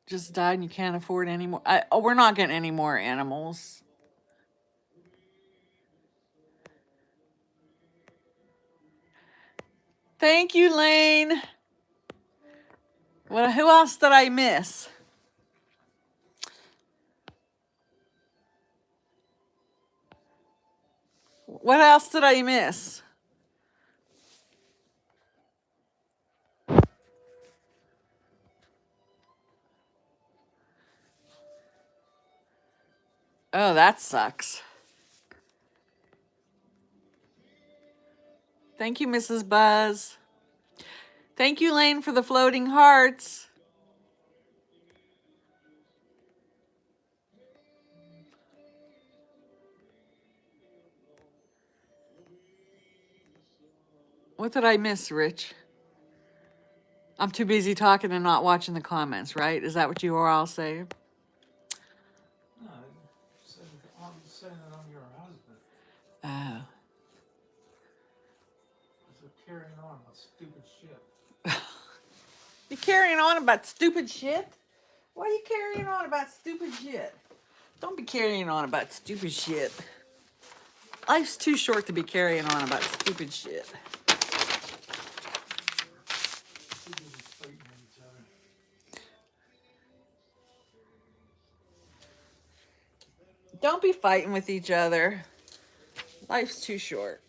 Just died and you can't afford any more. We're not getting any more animals. Thank you, Lane. Well, who else did I miss? What else did I miss? Oh, that sucks. Thank you, Mrs. Buzz. Thank you, Lane, for the floating hearts. What did I miss, Rich? I'm too busy talking and not watching the comments, right? Is that what you are all saying? No, I'm saying that I'm your husband. Oh. So carrying on with stupid shit. You carrying on about stupid shit? Why are you carrying on about stupid shit? Don't be carrying on about stupid shit. Life's too short to be carrying on about stupid shit. Too busy fighting at each other. Don't be fighting with each other. Life's too short.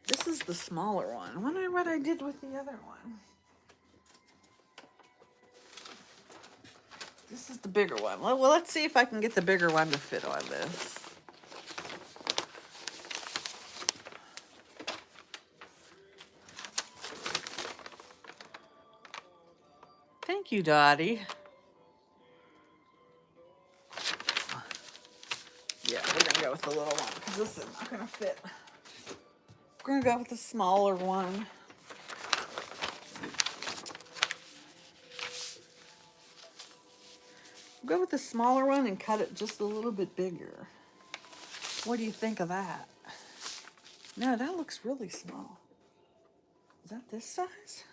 This is the smaller one. I wonder what I did with the other one. This is the bigger one. Well, let's see if I can get the bigger one to fit on this. Thank you, Dottie. Yeah, we're going to go with the little one because this is not going to fit. We're going to go with the smaller one. Go with the smaller one and cut it just a little bit bigger. What do you think of that? No, that looks really small. Is that this size?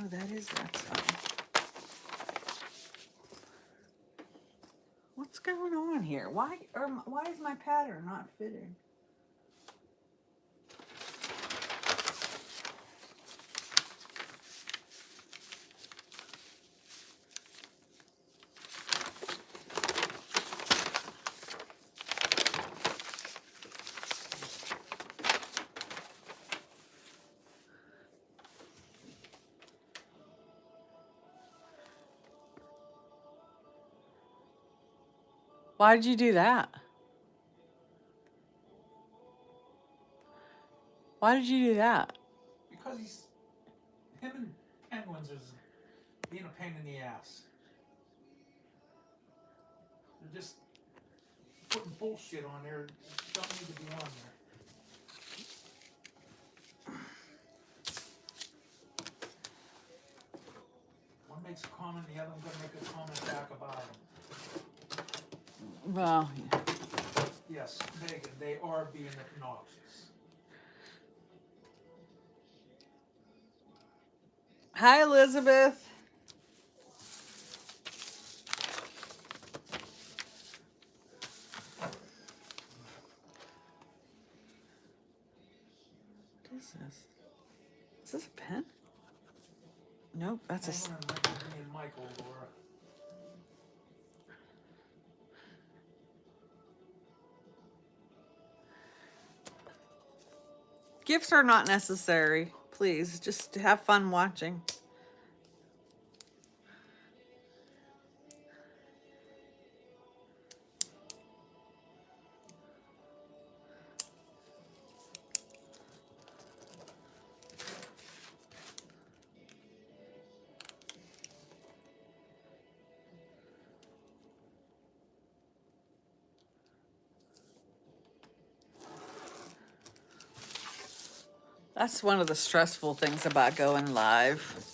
Oh, that is that size. What's going on here? Why is my pattern not fitting? Why did you do that? Why did you do that? Because him and penguins is being a pain in the ass. They're just putting bullshit on there. Don't need to be on there. comment, the other one gonna make a comment back about them. Well, Yes, Megan, they are being obnoxious. hi, Elizabeth. What is this? Is this a pen? Nope, that's a. Hang on, Michael, me and Michael, Laura. Gifts are not necessary. Please, just have fun watching. That's one of the stressful things about going live.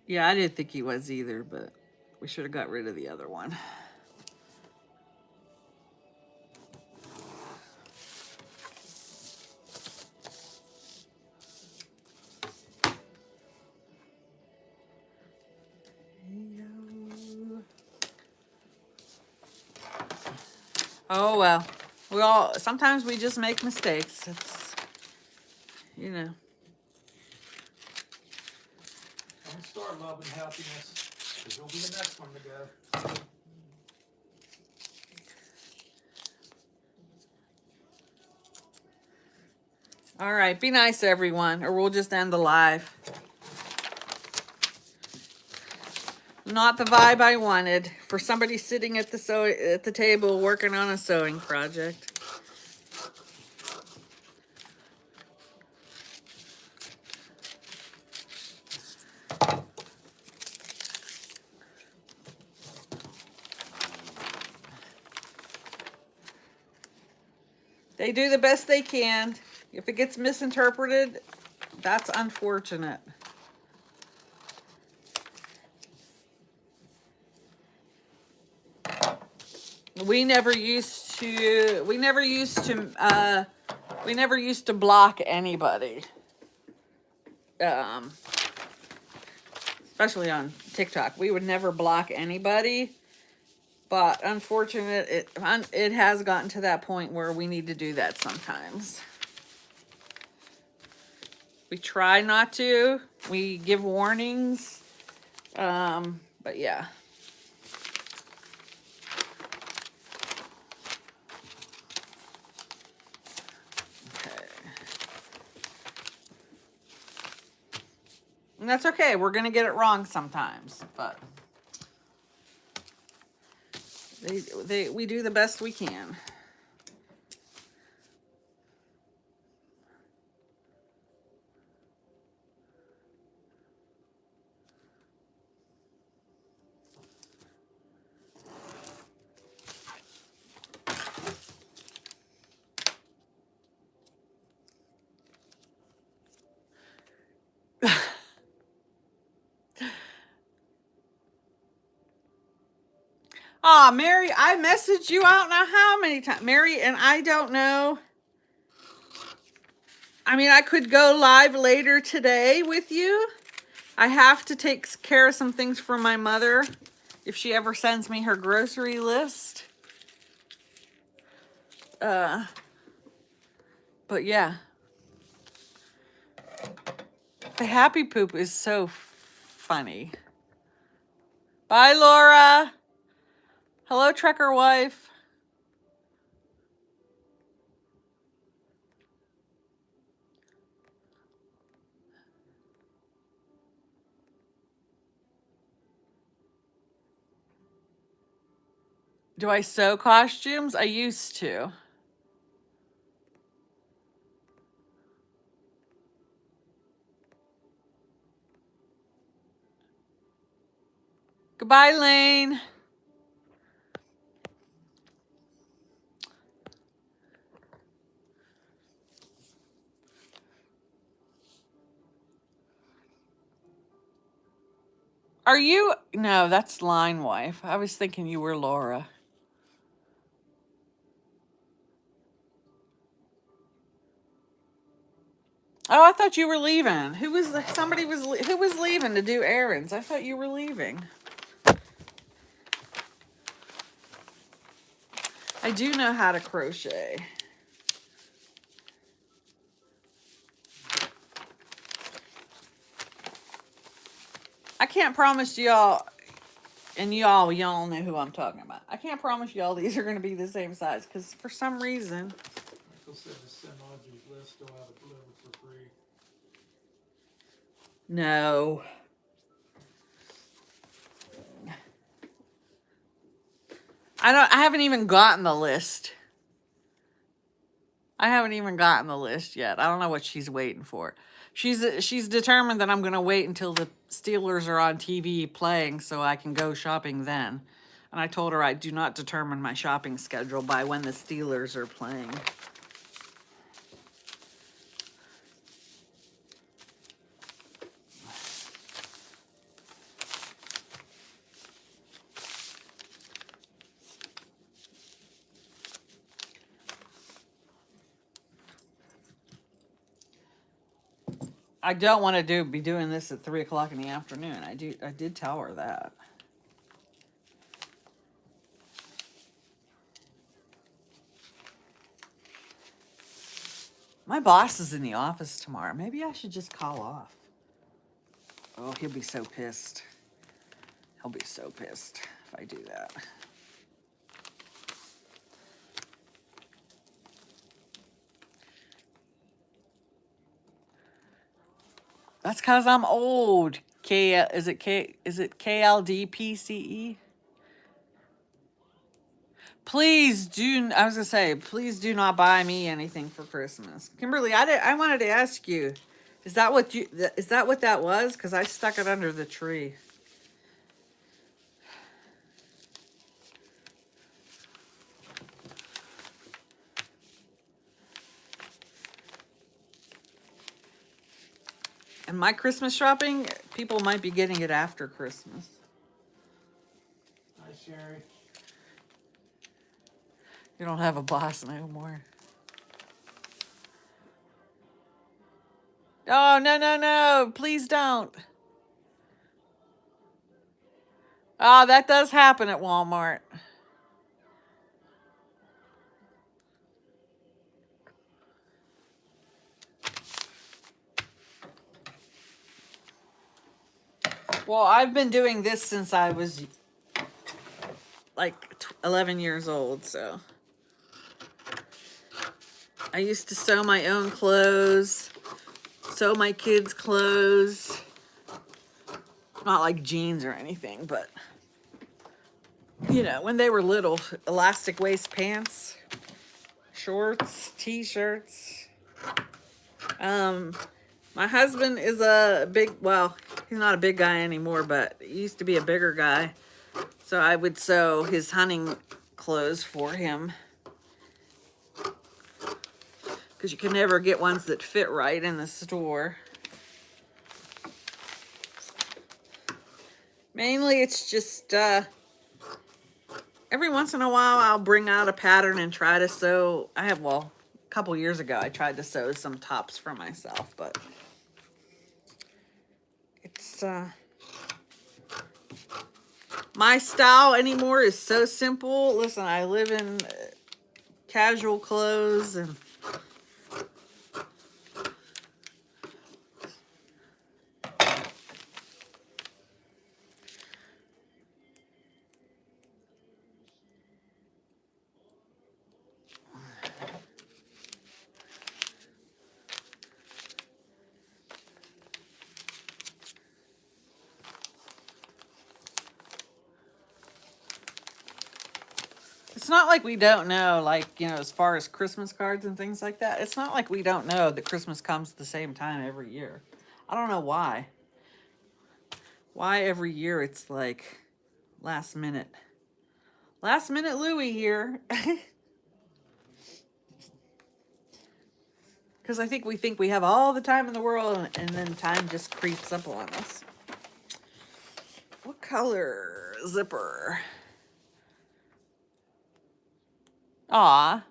Yeah, I didn't think he was either, but we should have got rid of the other one. Oh well, sometimes we just make mistakes. It's, you know. Don't start love and happiness, because you'll be the next one to go. All right, be nice, everyone, or we'll just end the live. Not the vibe I wanted for somebody sitting at the table working on a sewing project. They do the best they can. If it gets misinterpreted, that's unfortunate. We never used to block anybody. Especially on TikTok. We would never block anybody. But unfortunately, it has gotten to that point where we need to do that sometimes. We try not to. We give warnings. But yeah. Okay. And that's okay. We're going to get it wrong sometimes, but we do the best we can. Aw, Mary, I messaged you, I don't know how many times. Mary, and I don't know. I mean, I could go live later today with you. I have to take care of some things for my mother if she ever sends me her grocery list. But yeah. The happy poop is so funny. Bye, Laura. Hello, Trekker wife. Do I sew costumes? I used to. Goodbye, Lane. Are you? No, that's Line Wife. I was thinking you were Laura. Oh, I thought you were leaving. Who was somebody was who was leaving to do errands? I thought you were leaving. I do know how to crochet. I can't promise y'all, and y'all know who I'm talking about. I can't promise y'all these are going to be the same size because for some reason. Michael said to send Audrey's list, go out of delivered for free. No. I haven't even gotten the list. I haven't even gotten the list yet. I don't know what she's waiting for. She's determined that I'm going to wait until the Steelers are on TV playing so I can go shopping then. And I told her I do not determine my shopping schedule by when the Steelers are playing. I don't want to be doing this at 3 o'clock in the afternoon. I did tell her that. My boss is in the office tomorrow. Maybe I should just call off. Oh, he'll be so pissed. He'll be so pissed if I do that. That's because I'm old. Is it KLDPCE? Please do. I was gonna say, please do not buy me anything for Christmas, Kimberly. I wanted to ask you, is that what that was? Because I stuck it under the tree. And my Christmas shopping, people might be getting it after Christmas. Hi, Sherry. You don't have a boss no more. Oh, no. Please don't. Oh, that does happen at Walmart. Well, I've been doing this since I was like 11 years old, so. I used to sew my own clothes, sew my kids' clothes. Not like jeans or anything, but, you know, when they were little, elastic waist pants, shorts, t-shirts. My husband is a big, well, he's not a big guy anymore, but he used to be a bigger guy. So I would sew his hunting clothes for him. Because you can never get ones that fit right in the store. Mainly it's just, every once in a while I'll bring out a pattern and try to sew. A couple years ago I tried to sew some tops for myself, but it's, my style anymore is so simple. Listen, I live in casual clothes and It's not like we don't know, like, you know, as far as Christmas cards and things like that, it's not like we don't know that Christmas comes at the same time every year. I don't know why. Why every year it's like last minute. Last minute Louie here. Because I think we have all the time in the world, and then time just creeps up on us. What color zipper? Aw.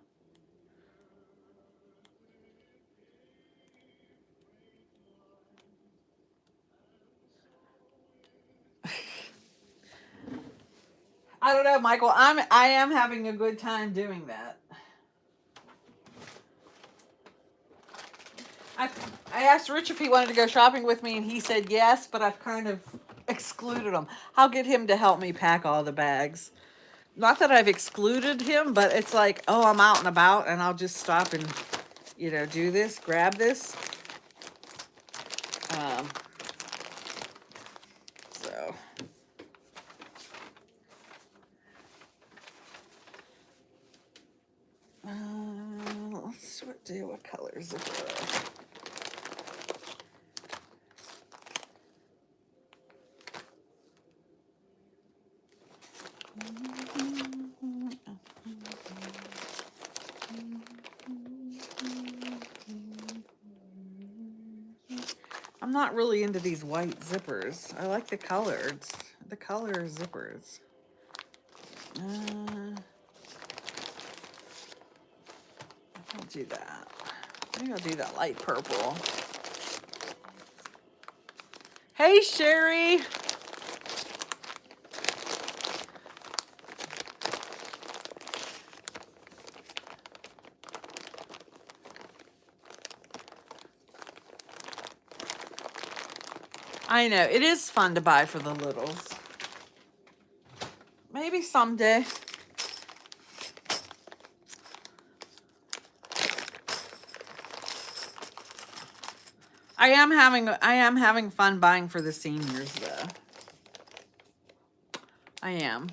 I don't know, Michael. I am having a good time doing that. I asked Rich if he wanted to go shopping with me, and he said yes, but I've kind of excluded him. I'll get him to help me pack all the bags. Not that I've excluded him, but it's like, oh, I'm out and about, and I'll just stop and, you know, do this, grab this. So. Let's do what colors it are. I'm not really into these white zippers. I like the color zippers. I'll do that. I think I'll do that light purple. Hey, Sherry. I know, it is fun to buy for the littles. Maybe someday. I am having fun buying for the seniors though. I am.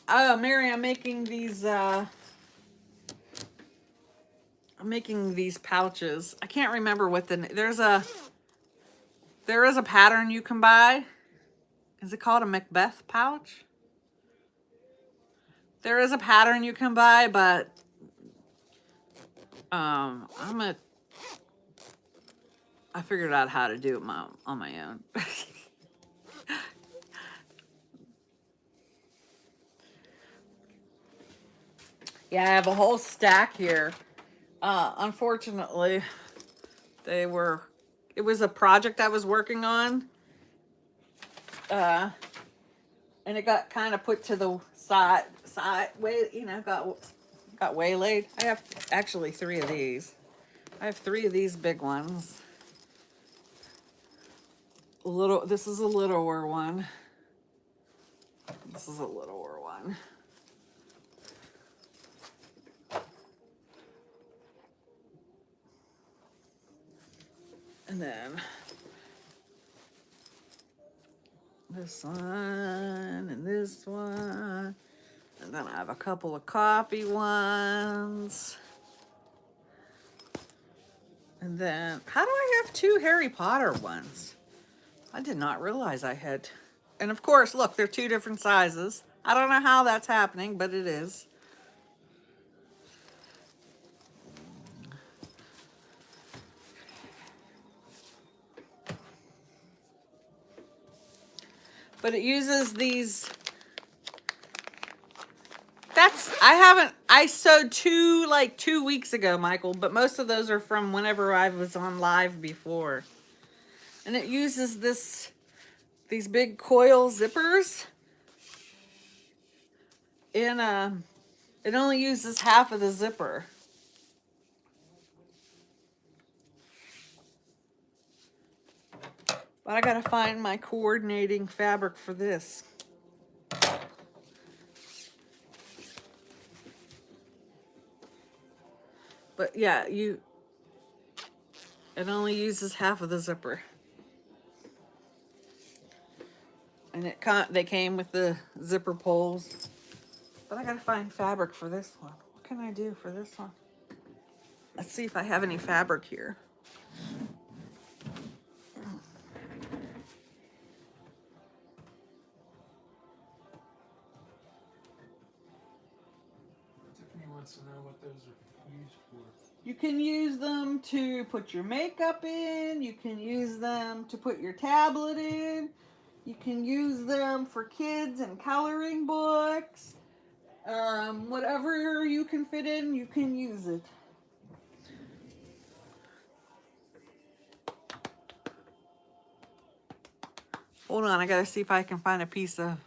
Oh, Mary, I'm making these pouches. I can't remember what there is a pattern you can buy. Is it called a Macbeth pouch? There is a pattern you can buy, but I figured out how to do it on my own. Yeah, I have a whole stack here. Unfortunately, it was a project I was working on. And it got kind of put to the side way, you know, got waylaid. I have actually 3 of these. I have 3 of these big ones. This is a littler one. This is a littler one. And then this one and this one. And then I have a couple of coffee ones. And then, how do I have 2 Harry Potter ones? I did not realize I had. And of course, look, they're 2 different sizes. I don't know how that's happening, but it is. But it uses these. I sewed 2 like 2 weeks ago, Michael, but most of those are from whenever I was on live before. And it uses these big coil zippers. And it only uses half of the zipper. But I gotta find my coordinating fabric for this. But yeah, it only uses half of the zipper. And they came with the zipper pulls. But I gotta find fabric for this one. What can I do for this one? Let's see if I have any fabric here. Tiffany wants to know what those are used for. You can use them to put your makeup in. You can use them to put your tablet in. You can use them for kids and coloring books. Whatever you can fit in, you can use it. Hold on, I gotta see if I can find a piece of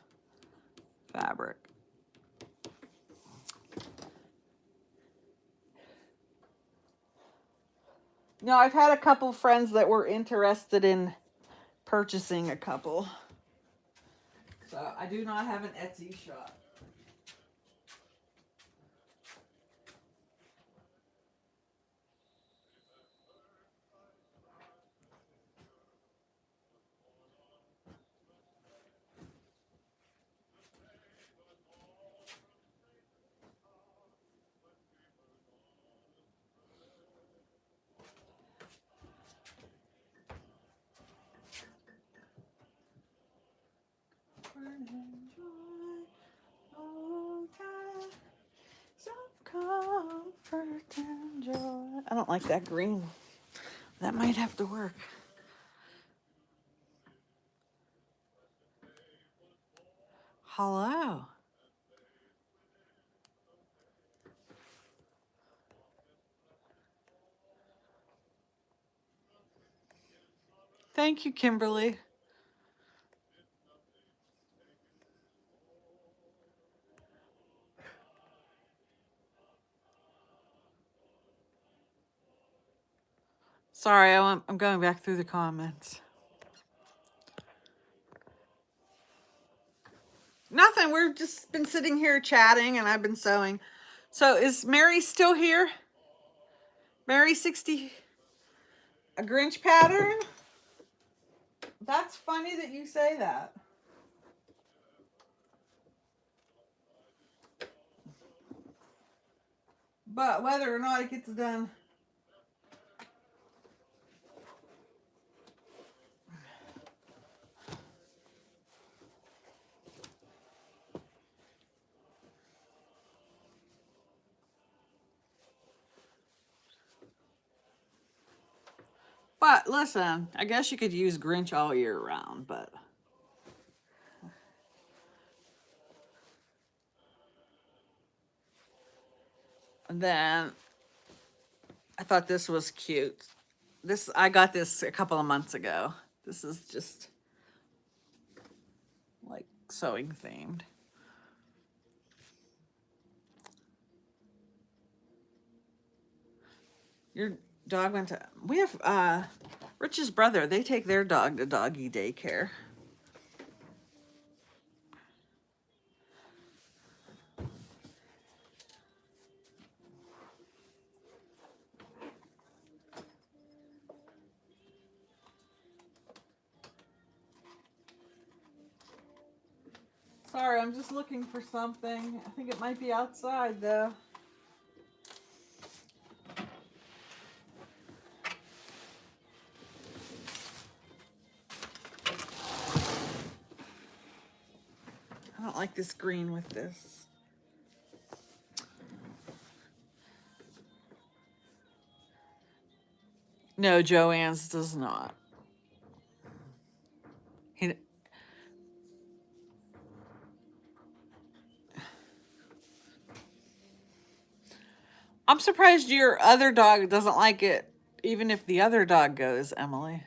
fabric. No, I've had a couple friends that were interested in purchasing a couple. So I do not have an Etsy shop. Comfort and joy. I don't like that green. That might have to work. Hello. Thank you, Kimberly. Sorry, I'm going back through the comments. Nothing. We've just been sitting here chatting and I've been sewing. So is Mary still here? Mary 60, a Grinch pattern? That's funny that you say that. But whether or not it gets done. But listen, I guess you could use Grinch all year round, but. And then I thought this was cute. I got this a couple of months ago. This is just like sewing themed. Your dog went to, we have Rich's brother, they take their dog to doggy daycare. Sorry, I'm just looking for something. I think it might be outside though. I don't like this green with this. No, Joann's does not. I'm surprised your other dog doesn't like it, even if the other dog goes, Emily.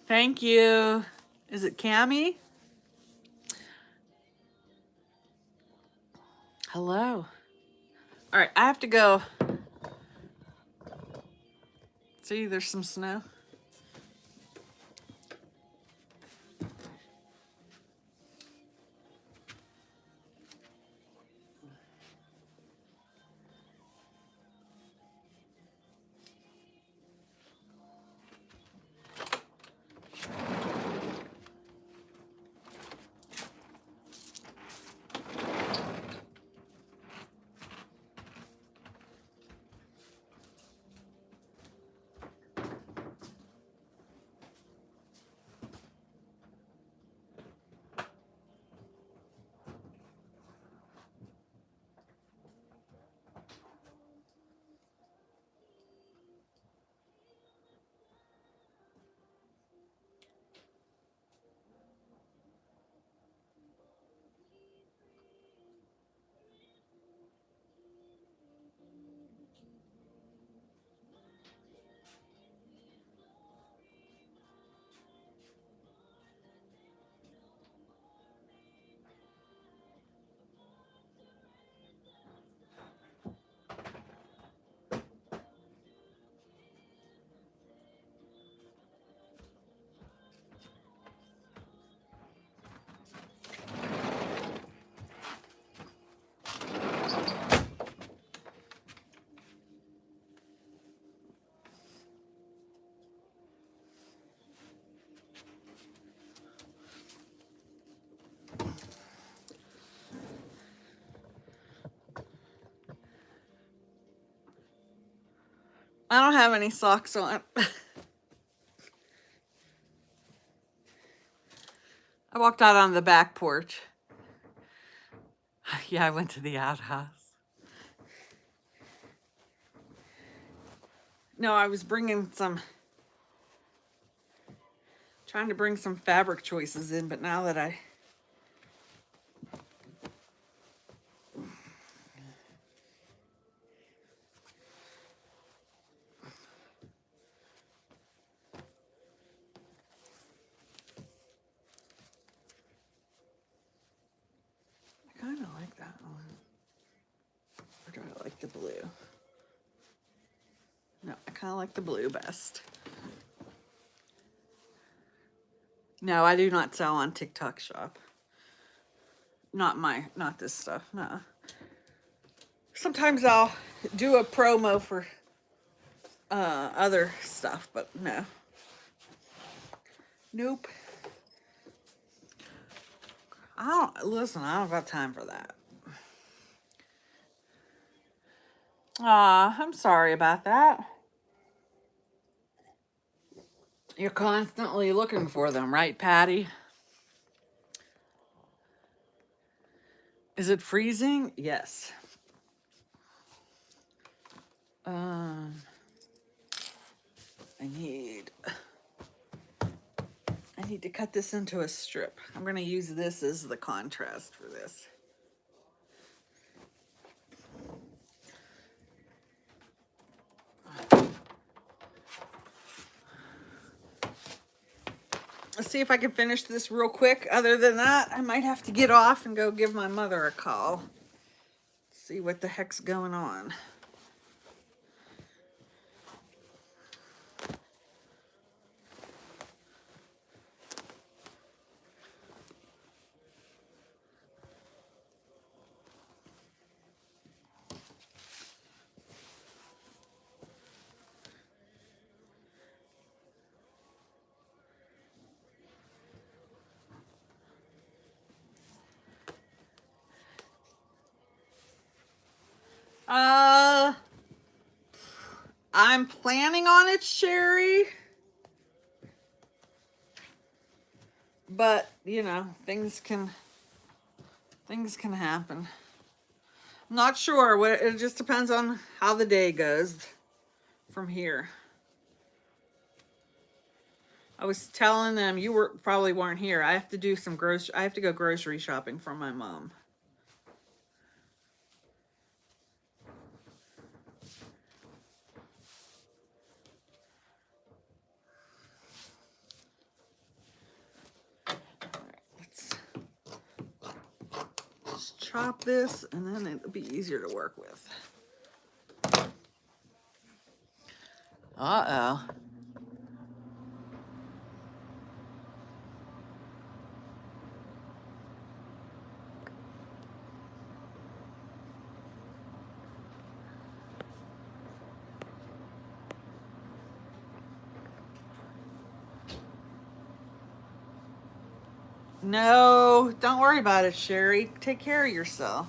Thank you. Is it Cammie? Hello. All right, I have to go. See, there's some snow. I don't have any socks on. I walked out on the back porch. Yeah, I went to the outhouse. No, I was trying to bring some fabric choices in, but now that I kind of like that one. Or do I like the blue? No, I kind of like the blue best. No, I do not sell on TikTok Shop. Not this stuff. No. Sometimes I'll do a promo for other stuff, but no. Nope. I don't got time for that. I'm sorry about that. You're constantly looking for them, right, Patty? Is it freezing? Yes. I need to cut this into a strip. I'm going to use this as the contrast for this. Let's see if I can finish this real quick. Other than that, I might have to get off and go give my mother a call. See what the heck's going on. I'm planning on it, Sherry. But, you know, things can happen. I'm not sure. It just depends on how the day goes from here. I was telling them probably weren't here. I have to do I have to go grocery shopping for my mom. Chop this and then it'll be easier to work with. Uh-oh. No, don't worry about it, Sherry. Take care of yourself.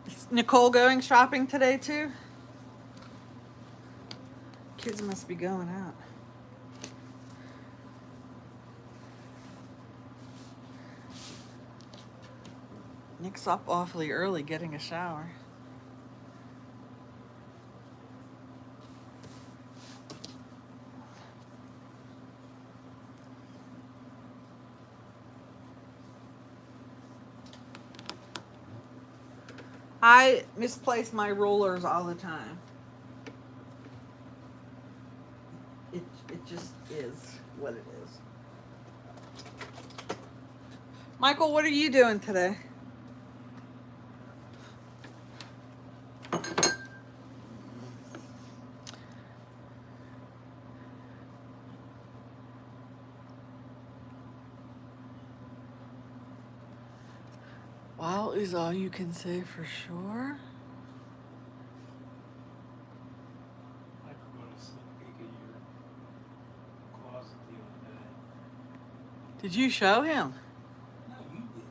Is Nicole going shopping today too? Kids must be going out. Nick's up awfully early getting a shower. I misplace my rollers all the time. It just is what it is. Michael, what are you doing today? Wow is all you can say for sure. I could go to a sneak peek of your closet the other day. Did you show him? No, you didn't.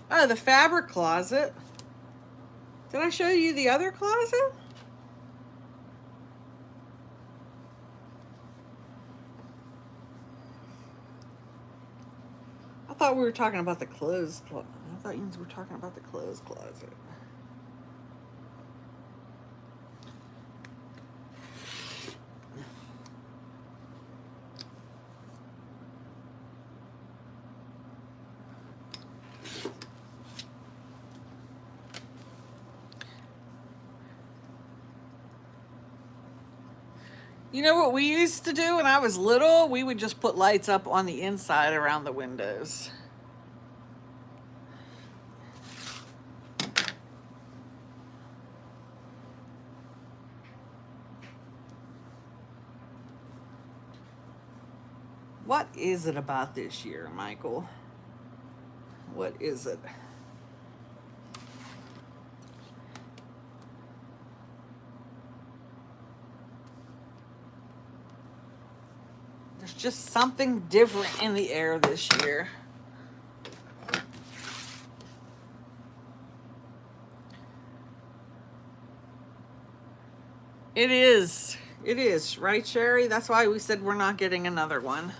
Oh, the fabric closet. Did I show you the other closet? I thought we were talking about the clothes closet. I thought you were talking about the clothes closet. You know what we used to do when I was little? We would just put lights up on the inside around the windows. What is it about this year, Michael? What is it? There's just something different in the air this year. It is. It is, right, Sherry? That's why we said we're not getting another one.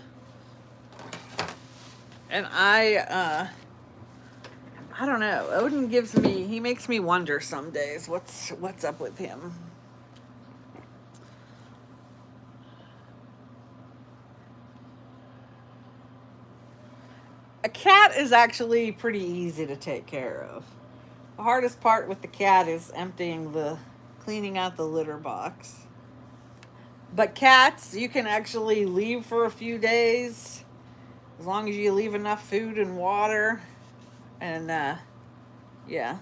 And I don't know. Odin he makes me wonder some days what's up with him. A cat is actually pretty easy to take care of. The hardest part with the cat is cleaning out the litter box. But cats, you can actually leave for a few days as long as you leave enough food and water. And yeah.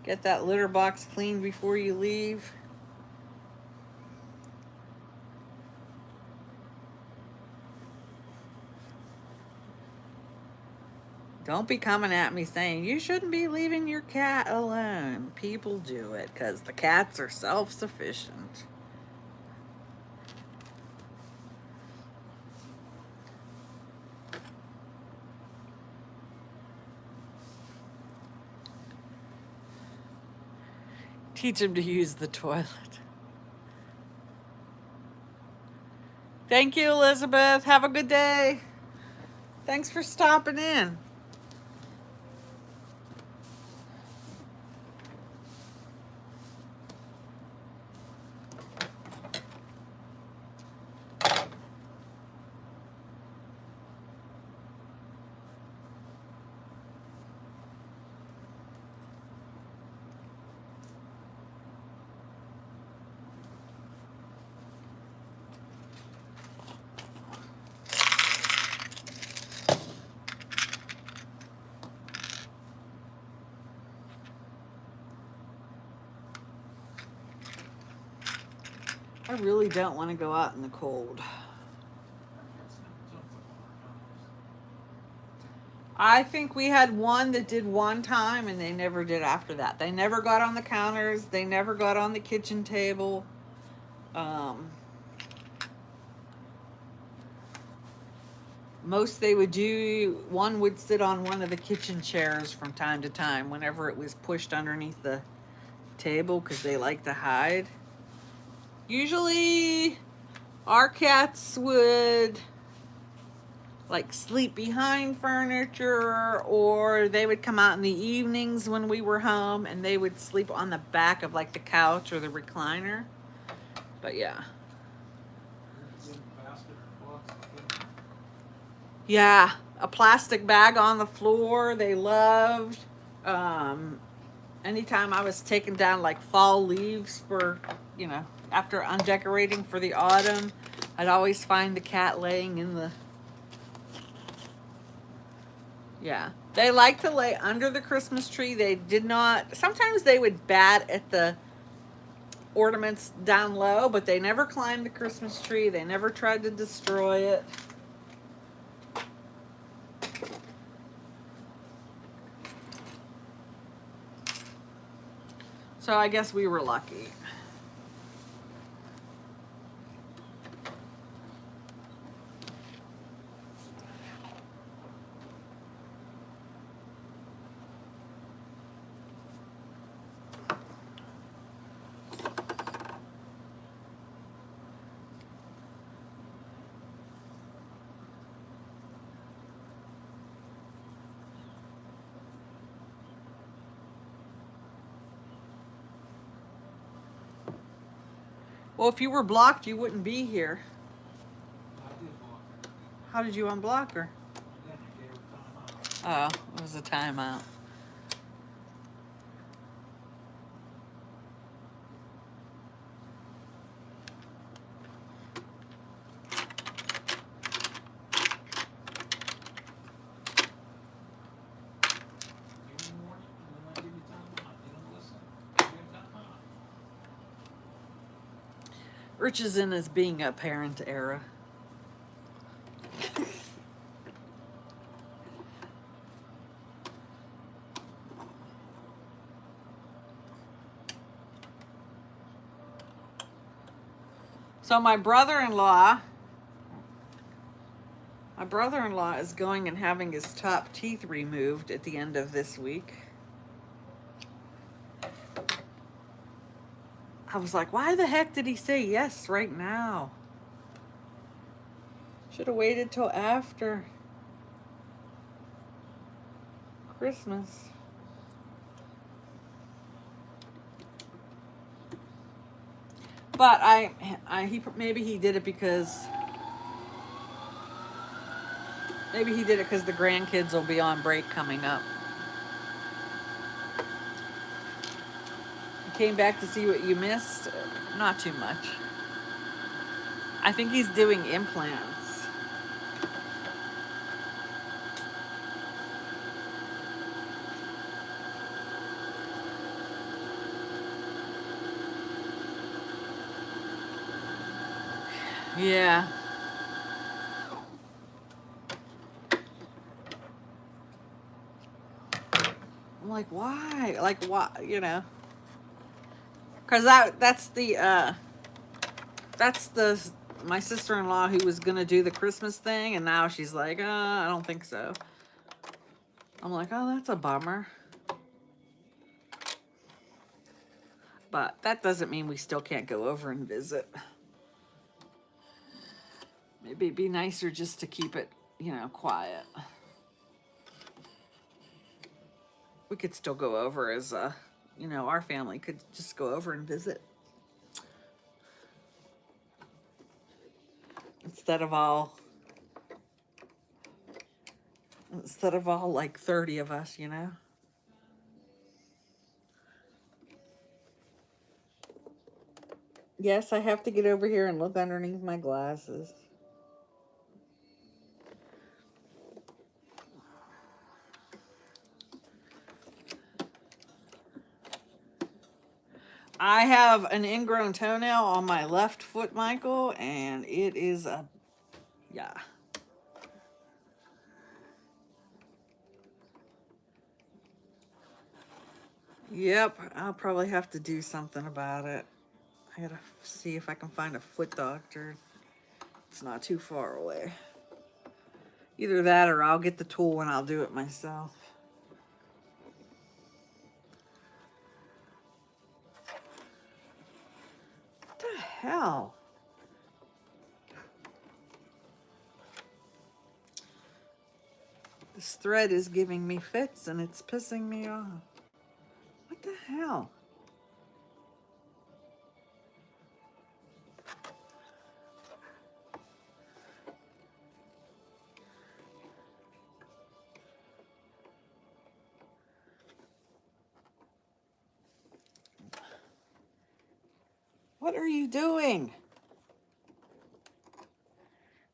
Get that litter box cleaned before you leave. Don't be coming at me saying you shouldn't be leaving your cat alone. People do it because the cats are self-sufficient. Teach him to use the toilet. Thank you, Elizabeth. Have a good day. Thanks for stopping in. I really don't want to go out in the cold. I think we had one that did one time and they never did after that. They never got on the counters. They never got on the kitchen table. Most they would do, one would sit on one of the kitchen chairs from time to time whenever it was pushed underneath the table because they like to hide. Usually our cats would like sleep behind furniture, or they would come out in the evenings when we were home and they would sleep on the back of like the couch or the recliner. But yeah. Yeah, a plastic bag on the floor they loved. Anytime I was taking down like fall leaves for, after undecorating for the autumn, I'd always find the cat laying in the... Yeah. They like to lay under the Christmas tree. They did not... Sometimes they would bat at the ornaments down low, but they never climbed the Christmas tree. They never tried to destroy it. So I guess we were lucky. Well, if you were blocked, you wouldn't be here. I did block her. How did you unblock her? Then I gave her time out. Oh, it was a timeout. Give me a warning, and then I give you time out. You don't listen, you give time out. Rich is in his being a parent era. So my brother-in-law is going and having his top teeth removed at the end of this week. I was like, why the heck did he say yes right now? Should have waited till after Christmas. But maybe he did it because the grandkids will be on break coming up. You came back to see what you missed? Not too much. I think he's doing implants. Yeah. I'm like, why? Like, why? You know? Because that's my sister-in-law who was gonna do the Christmas thing, and now she's like, I don't think so. I'm like, oh, that's a bummer. But that doesn't mean we still can't go over and visit. Maybe it'd be nicer just to keep it, quiet. We could still go over as our family could just go over and visit. Instead of all like 30 of us, Yes, I have to get over here and look underneath my glasses. I have an ingrown toenail on my left foot, Michael, and it is yeah. Yep, I'll probably have to do something about it. I gotta see if I can find a foot doctor. It's not too far away. Either that or I'll get the tool and I'll do it myself. What the hell? This thread is giving me fits and it's pissing me off. What the hell? What are you doing?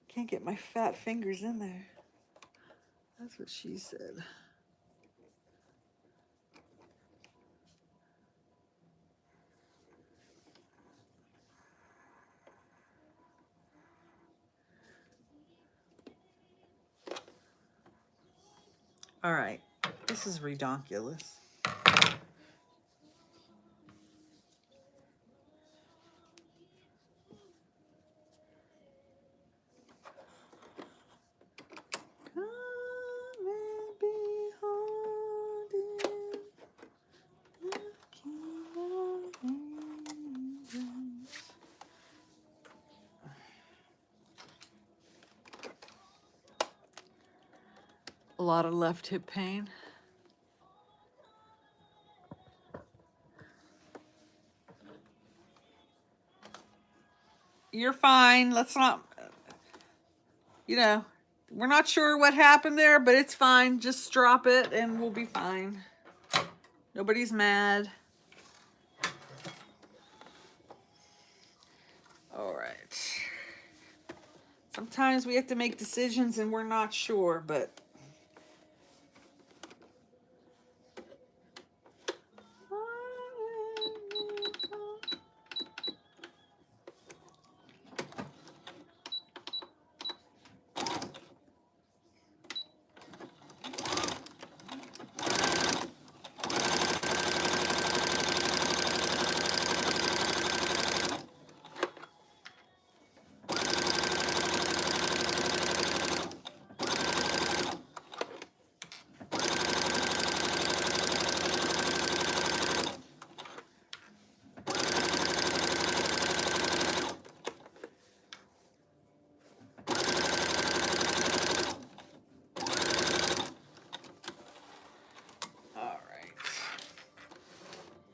Can't get my fat fingers in there. That's what she said. All right, this is redonkulous. A lot of left hip pain. You're fine. Let's not, you know, we're not sure what happened there, but it's fine. Just drop it and we'll be fine. Nobody's mad. All right. Sometimes we have to make decisions and we're not sure, but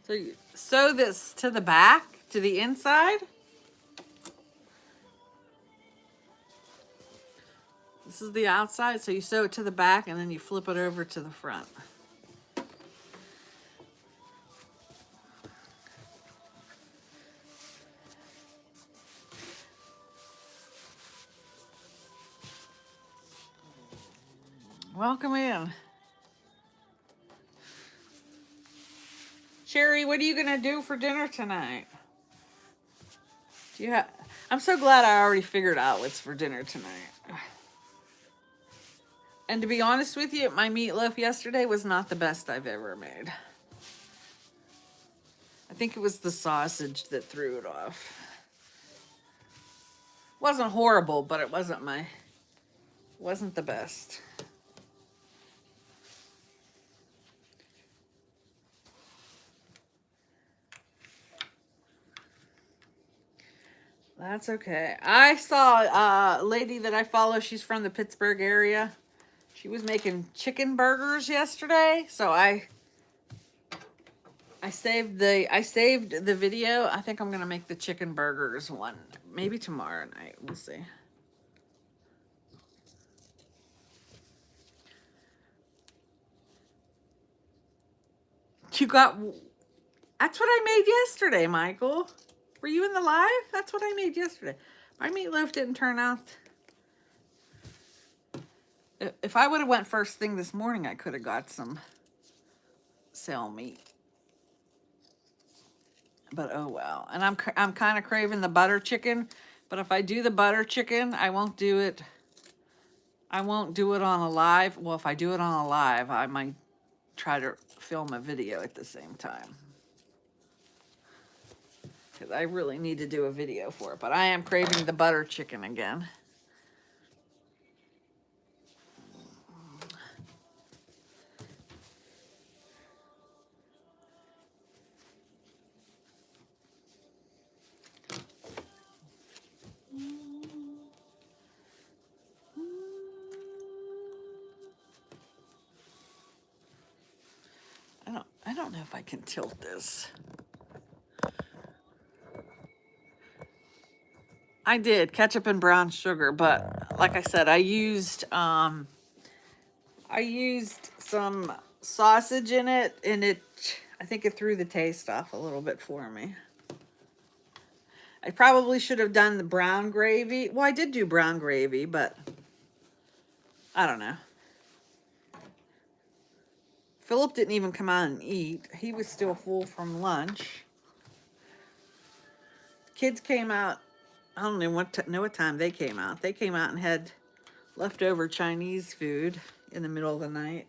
so you sew this to the back, to the inside. This is the outside, so you sew it to the back and then you flip it over to the front. Welcome in. Sherry, what are you gonna do for dinner tonight? Do you have? I'm so glad I already figured out what's for dinner tonight. And to be honest with you, my meatloaf yesterday was not the best I've ever made. I think it was the sausage that threw it off. Wasn't horrible, but it wasn't the best. That's okay. I saw a lady that I follow. She's from the Pittsburgh area. She was making chicken burgers yesterday, so I saved the video. I think I'm gonna make the chicken burgers one, maybe tomorrow night. We'll see. That's what I made yesterday, Michael. Were you in the live? That's what I made yesterday. My meatloaf didn't turn out. If I would have went first thing this morning, I could have got some sale meat. But oh well. And I'm kind of craving the butter chicken. But if I do the butter chicken, I won't do it on a live. Well, if I do it on a live, I might try to film a video at the same time. Because I really need to do a video for it. But I am craving the butter chicken again. I don't know if I can tilt this. I did ketchup and brown sugar, but like I said, I used some sausage in it, and I think it threw the taste off a little bit for me. I probably should have done the brown gravy. Well, I did do brown gravy, but I don't know. Philip didn't even come out and eat. He was still full from lunch. Kids came out. I don't know what time they came out. They came out and had leftover Chinese food in the middle of the night.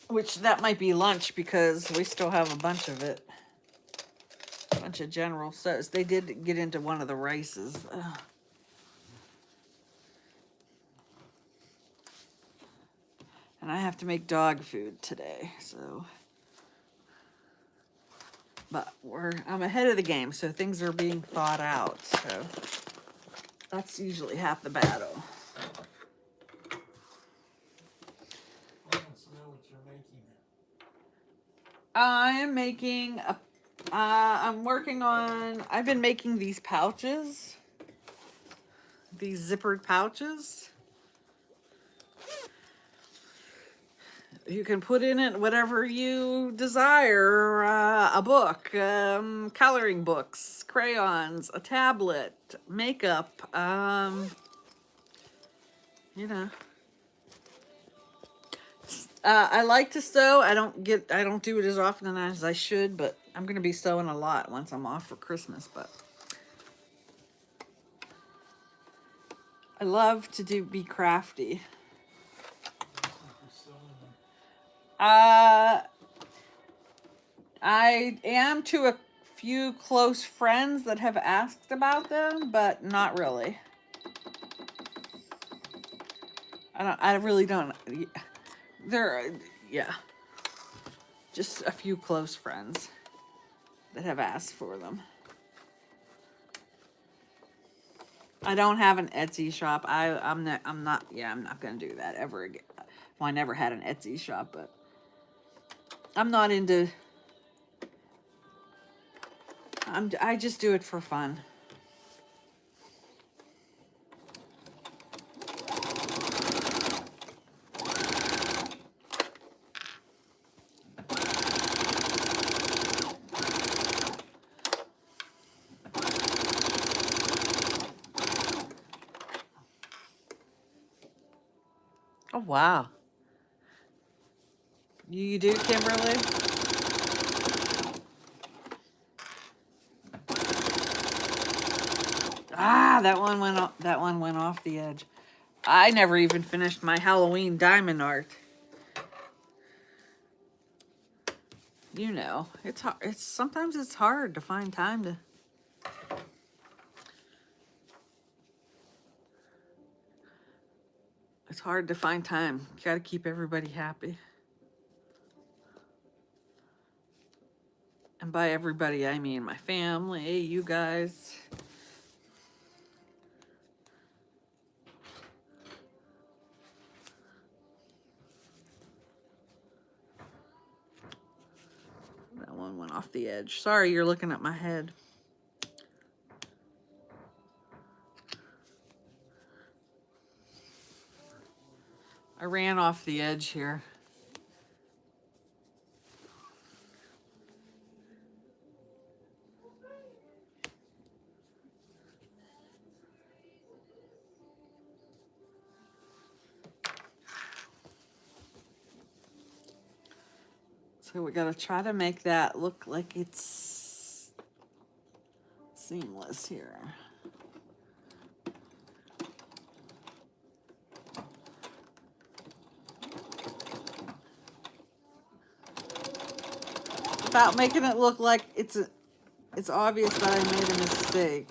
Which that might be lunch because we still have a bunch of it. A bunch of General Tso's. They did get into one of the rices. Ugh. And I have to make dog food today, so. But I'm ahead of the game, so things are being thought out, so. That's usually half the battle. I want to know what you're making. I am making a. I'm working on. I've been making these pouches. These zippered pouches. You can put in it whatever you desire. A book, coloring books, crayons, a tablet, makeup. You know. I like to sew. I don't do it as often as I should, but I'm gonna be sewing a lot once I'm off for Christmas. But I love to be crafty. I am to a few close friends that have asked about them, but not really. I really don't. Yeah. Just a few close friends that have asked for them. I don't have an Etsy shop. I'm not gonna do that ever again. Well, I never had an Etsy shop, but I'm not into. I just do it for fun. Oh wow. You do, Kimberly? Ah, that one went off the edge. I never even finished my Halloween diamond art. You know, it's hard. Sometimes it's hard to find time to. It's hard to find time. You got to keep everybody happy. And by everybody, I mean my family, you guys. That one went off the edge. Sorry, you're looking at my head. I ran off the edge here. So we gotta try to make that look like it's seamless here. Without making it look like it's obvious that I made a mistake.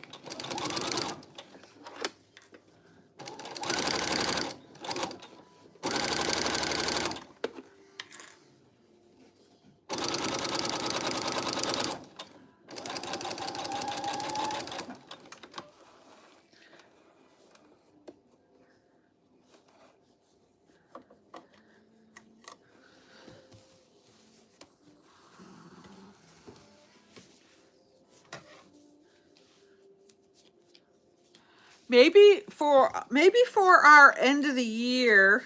Maybe for our end of the year,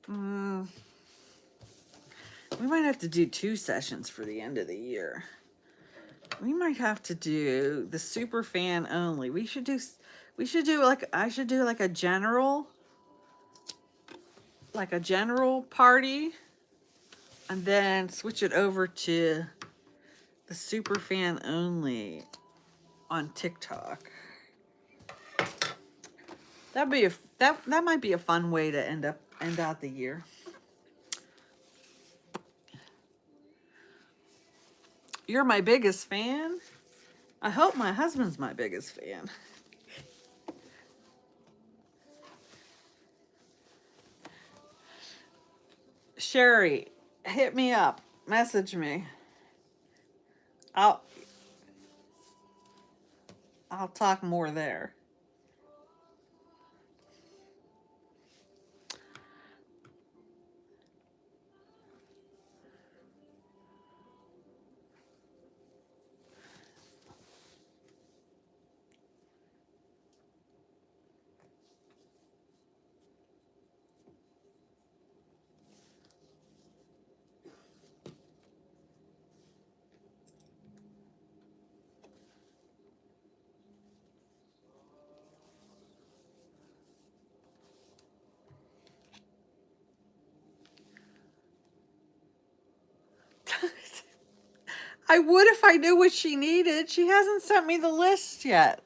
we might have to do 2 sessions for the end of the year. We might have to do the super fan only. I should do like a general party, and then switch it over to the super fan only on TikTok. That might be a fun way to end out the year. You're my biggest fan? I hope my husband's my biggest fan. Sherry, hit me up. Message me. I'll talk more there. I would if I knew what she needed. She hasn't sent me the list yet.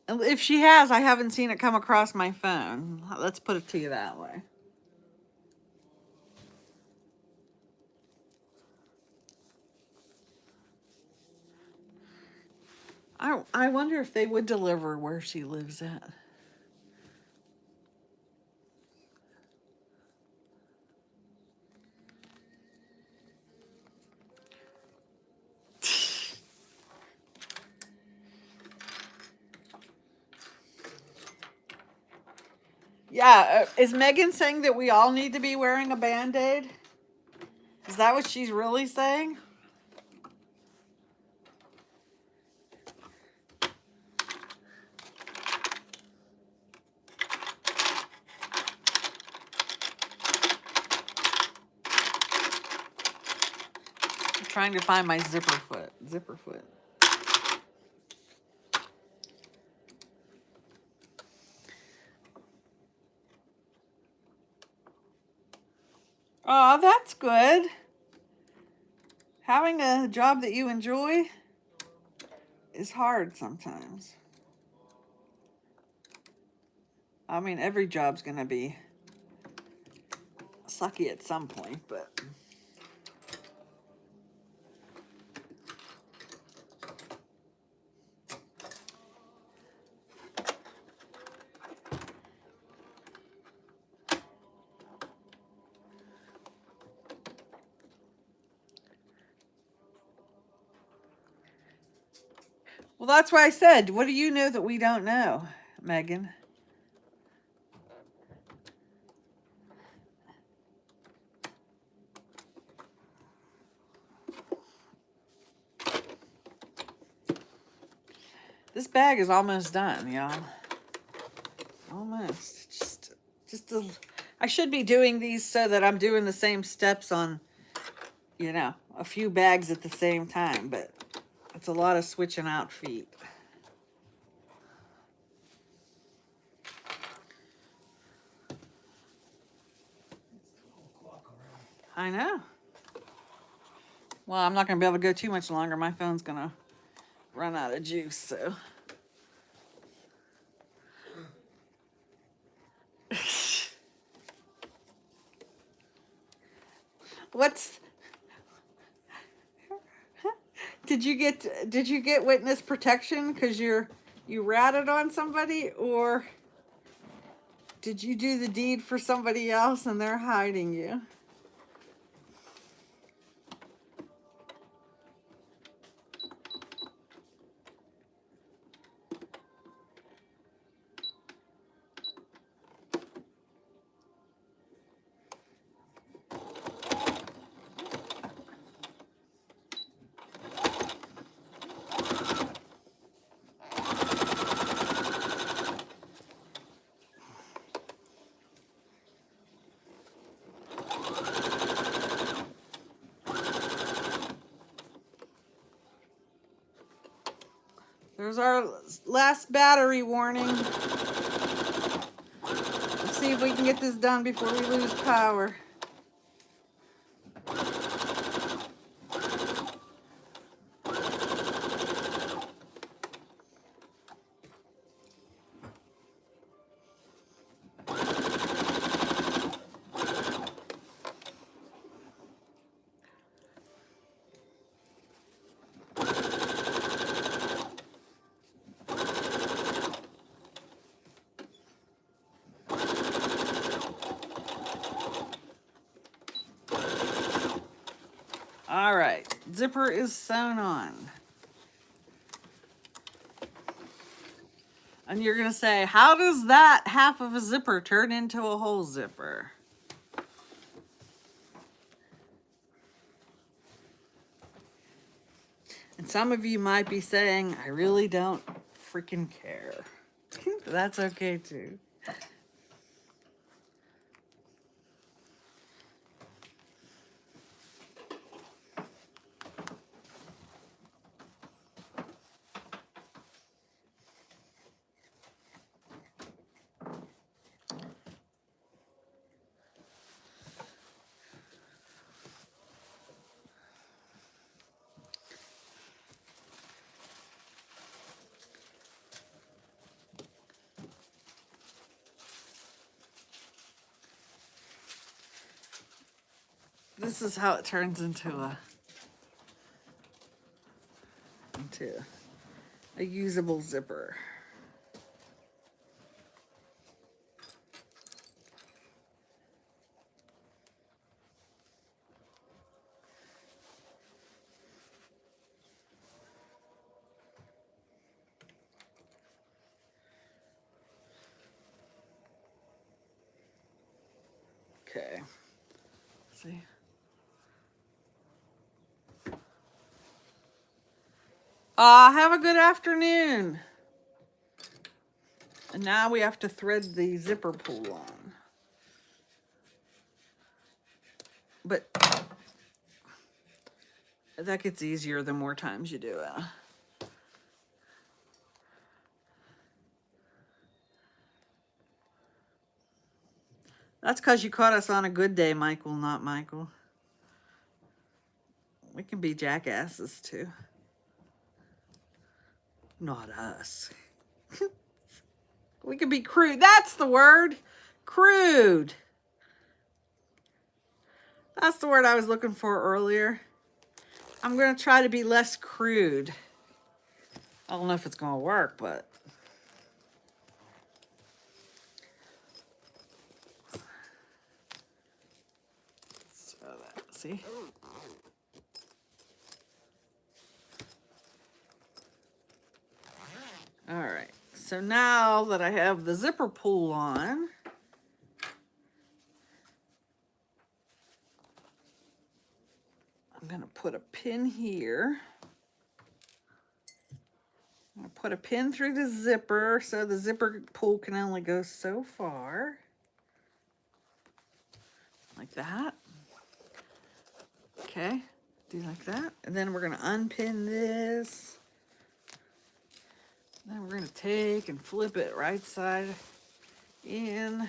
And if she has, I haven't seen it come across my phone. Let's put it to you that way. I wonder if they would deliver where she lives at. Yeah, is Megan saying that we all need to be wearing a Band-Aid? Is that what she's really saying? I'm trying to find my zipper foot. Oh, that's good. Having a job that you enjoy is hard sometimes. I mean, every job's gonna be sucky at some point, but well, that's why I said, what do you know that we don't know, Megan? This bag is almost done, y'all. Almost. I should be doing these so that I'm doing the same steps on, a few bags at the same time, but it's a lot of switching out feet. I know. Well, I'm not going to be able to go too much longer. My phone's going to run out of juice, so. Did you get witness protection because you ratted on somebody, or did you do the deed for somebody else and they're hiding you? There's our last battery warning. Let's see if we can get this done before we lose power. zipper is sewn on. And you're going to say, how does that half of a zipper turn into a whole zipper? And some of you might be saying, I really don't freaking care. That's okay too. This is how it turns into a usable zipper. Okay. See? Have a good afternoon. And now we have to thread the zipper pull on. But that gets easier the more times you do it. That's because you caught us on a good day, Michael, not Michael. We can be jackasses too. Not us. We can be crude. That's the word. Crude. That's the word I was looking for earlier. I'm going to try to be less crude. I don't know if it's going to work, but... So that, see? All right. So now that I have the zipper pull on, I'm going to put a pin here. I'm going to put a pin through the zipper so the zipper pull can only go so far. Like that. Okay. Do like that. And then we're going to unpin this. Then we're going to take and flip it right side in.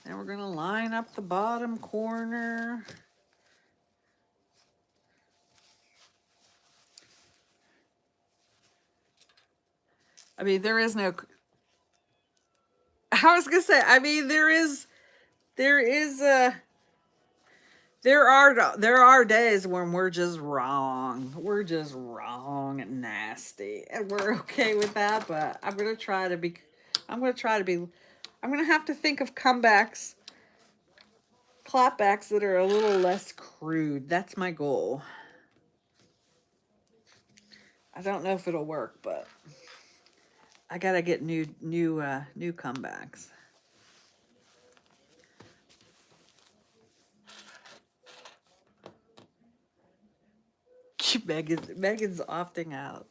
Then we're going to line up the bottom corner. I mean, there is no... I was going to say, I mean, there are days when we're just wrong. We're just wrong and nasty. And we're okay with that, but I'm going to have to think of comebacks, clapbacks that are a little less crude. That's my goal. I don't know if it'll work, but I got to get new comebacks. Megan's opting out.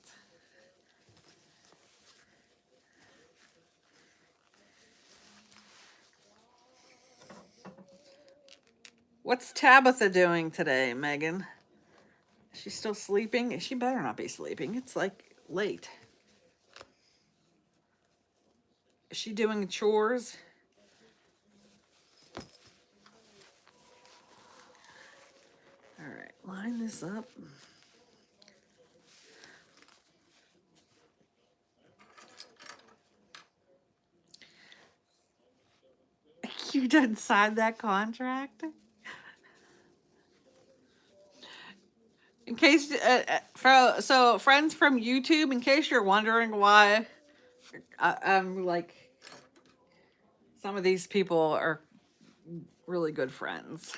What's Tabitha doing today, Megan? Is she still sleeping? She better not be sleeping. It's like late. Is she doing chores? All right, line this up. You didn't sign that contract? In case, so friends from YouTube, in case you're wondering why I'm like, some of these people are really good friends.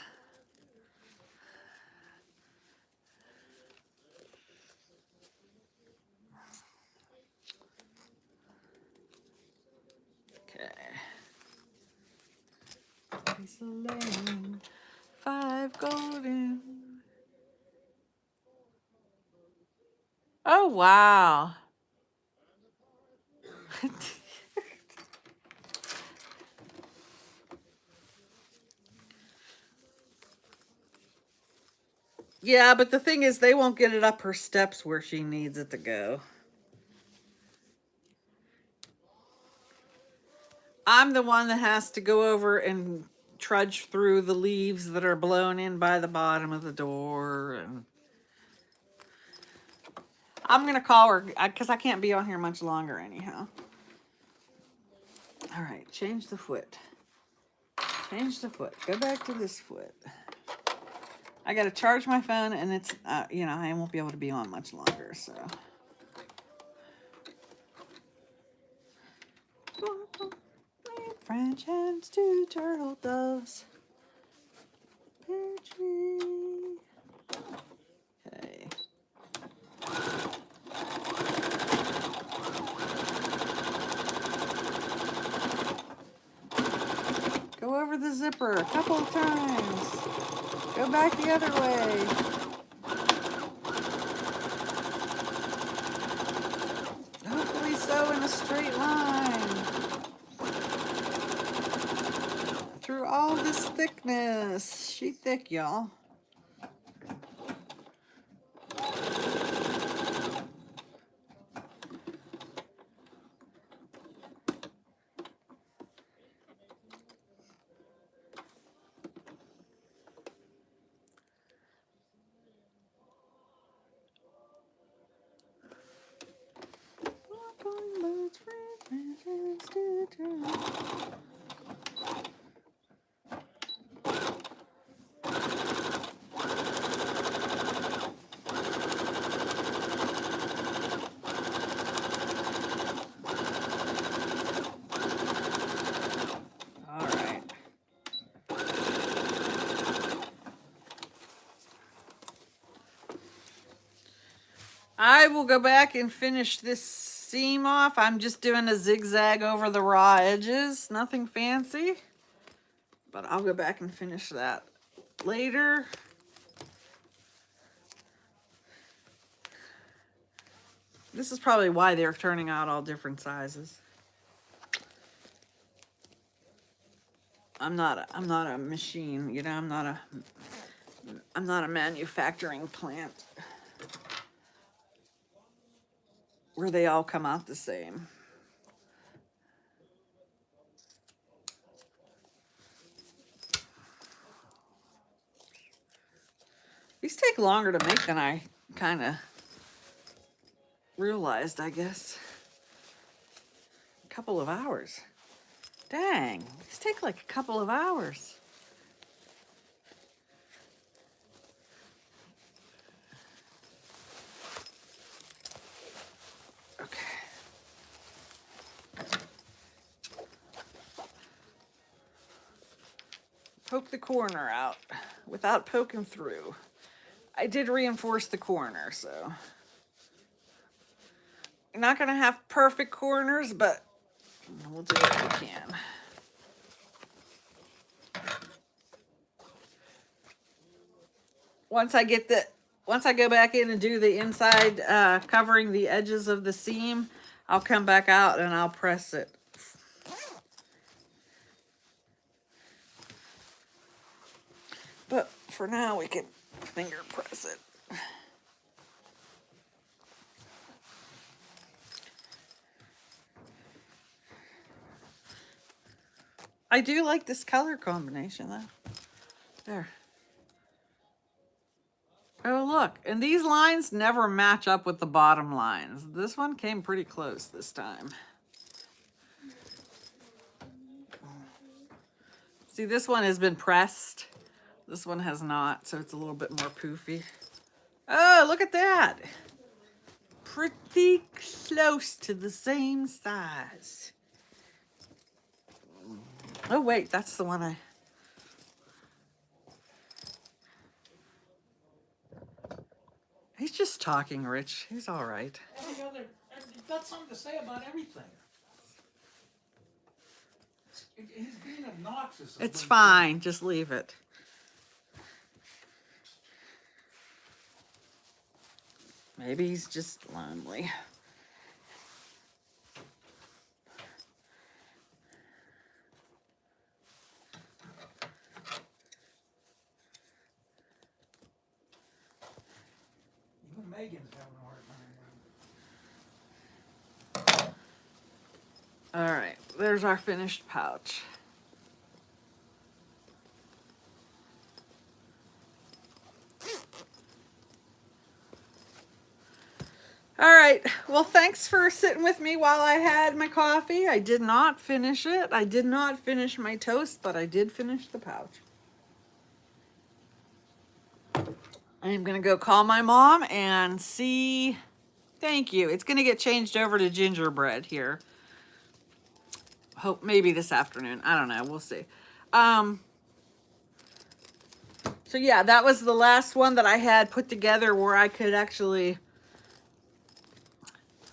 is a lane, 5 golden. Oh, wow. Yeah, but the thing is, they won't get it up her steps where she needs it to go. I'm the one that has to go over and trudge through the leaves that are blown in by the bottom of the door. And I'm going to call her because I can't be on here much longer anyhow. All right, change the foot. Change the foot. Go back to this foot. I got to charge my phone, and it's, you know, I won't be able to be on much longer, so. French hens, 2 turtle doves. Pear tree. Okay. Go over the zipper a couple of times. Go back the other way. Hopefully sew in a straight line. Through all this thickness. She thick, y'all. I will go back and finish this seam off. I'm just doing a zigzag over the raw edges. Nothing fancy. But I'll go back and finish that later. This is probably why they're turning out all different sizes. I'm not a machine, you know, I'm not a manufacturing plant where they all come out the same. These take longer to make than I kind of realized, I guess. A couple of hours. Dang, these take like a couple of hours. Poke the corner out without poking through. I did reinforce the corner, so you're not gonna have perfect corners, but we'll do what we can. Once I go back in and do the inside covering the edges of the seam, I'll come back out and I'll press it. But for now, we can finger press it. I do like this color combination, though. There. Oh, look. And these lines never match up with the bottom lines. This one came pretty close this time. See, this one has been pressed. This one has not, so it's a little bit more poofy. Oh, look at that. Pretty close to the same size. Oh, wait, that's the one He's just talking, Rich. He's all right. You've got something to say about everything. He's being obnoxious. It's fine. Just leave it. Maybe he's just lonely. Even Megan's having a hard time. All right, there's our finished pouch. All right, well, thanks for sitting with me while I had my coffee. I did not finish it. I did not finish my toast, but I did finish the pouch. I'm gonna go call my mom and see. Thank you. It's gonna get changed over to gingerbread here. Hope maybe this afternoon. I don't know. We'll see. So yeah, that was the last one that I had put together where I could actually.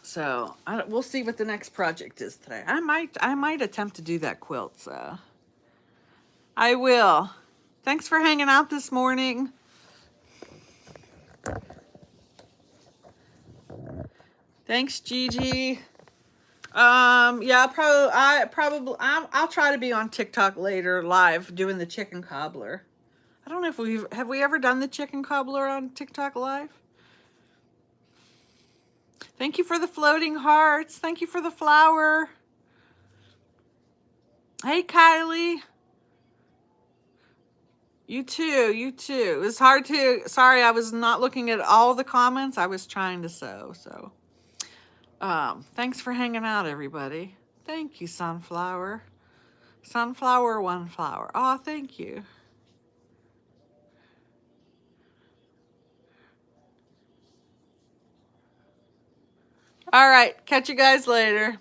So we'll see what the next project is today. I might attempt to do that quilt. So I will. Thanks for hanging out this morning. Thanks, Gigi. Yeah, I'll try to be on TikTok later live doing the chicken cobbler. I don't know if have we ever done the chicken cobbler on TikTok live? Thank you for the floating hearts. Thank you for the flower. Hey, Kylie. You too, you too. It was hard to, sorry, I was not looking at all the comments. I was trying to sew, so. Thanks for hanging out, everybody. Thank you, Sunflower. Sunflower, one flower. Oh, thank you. All right, catch you guys later.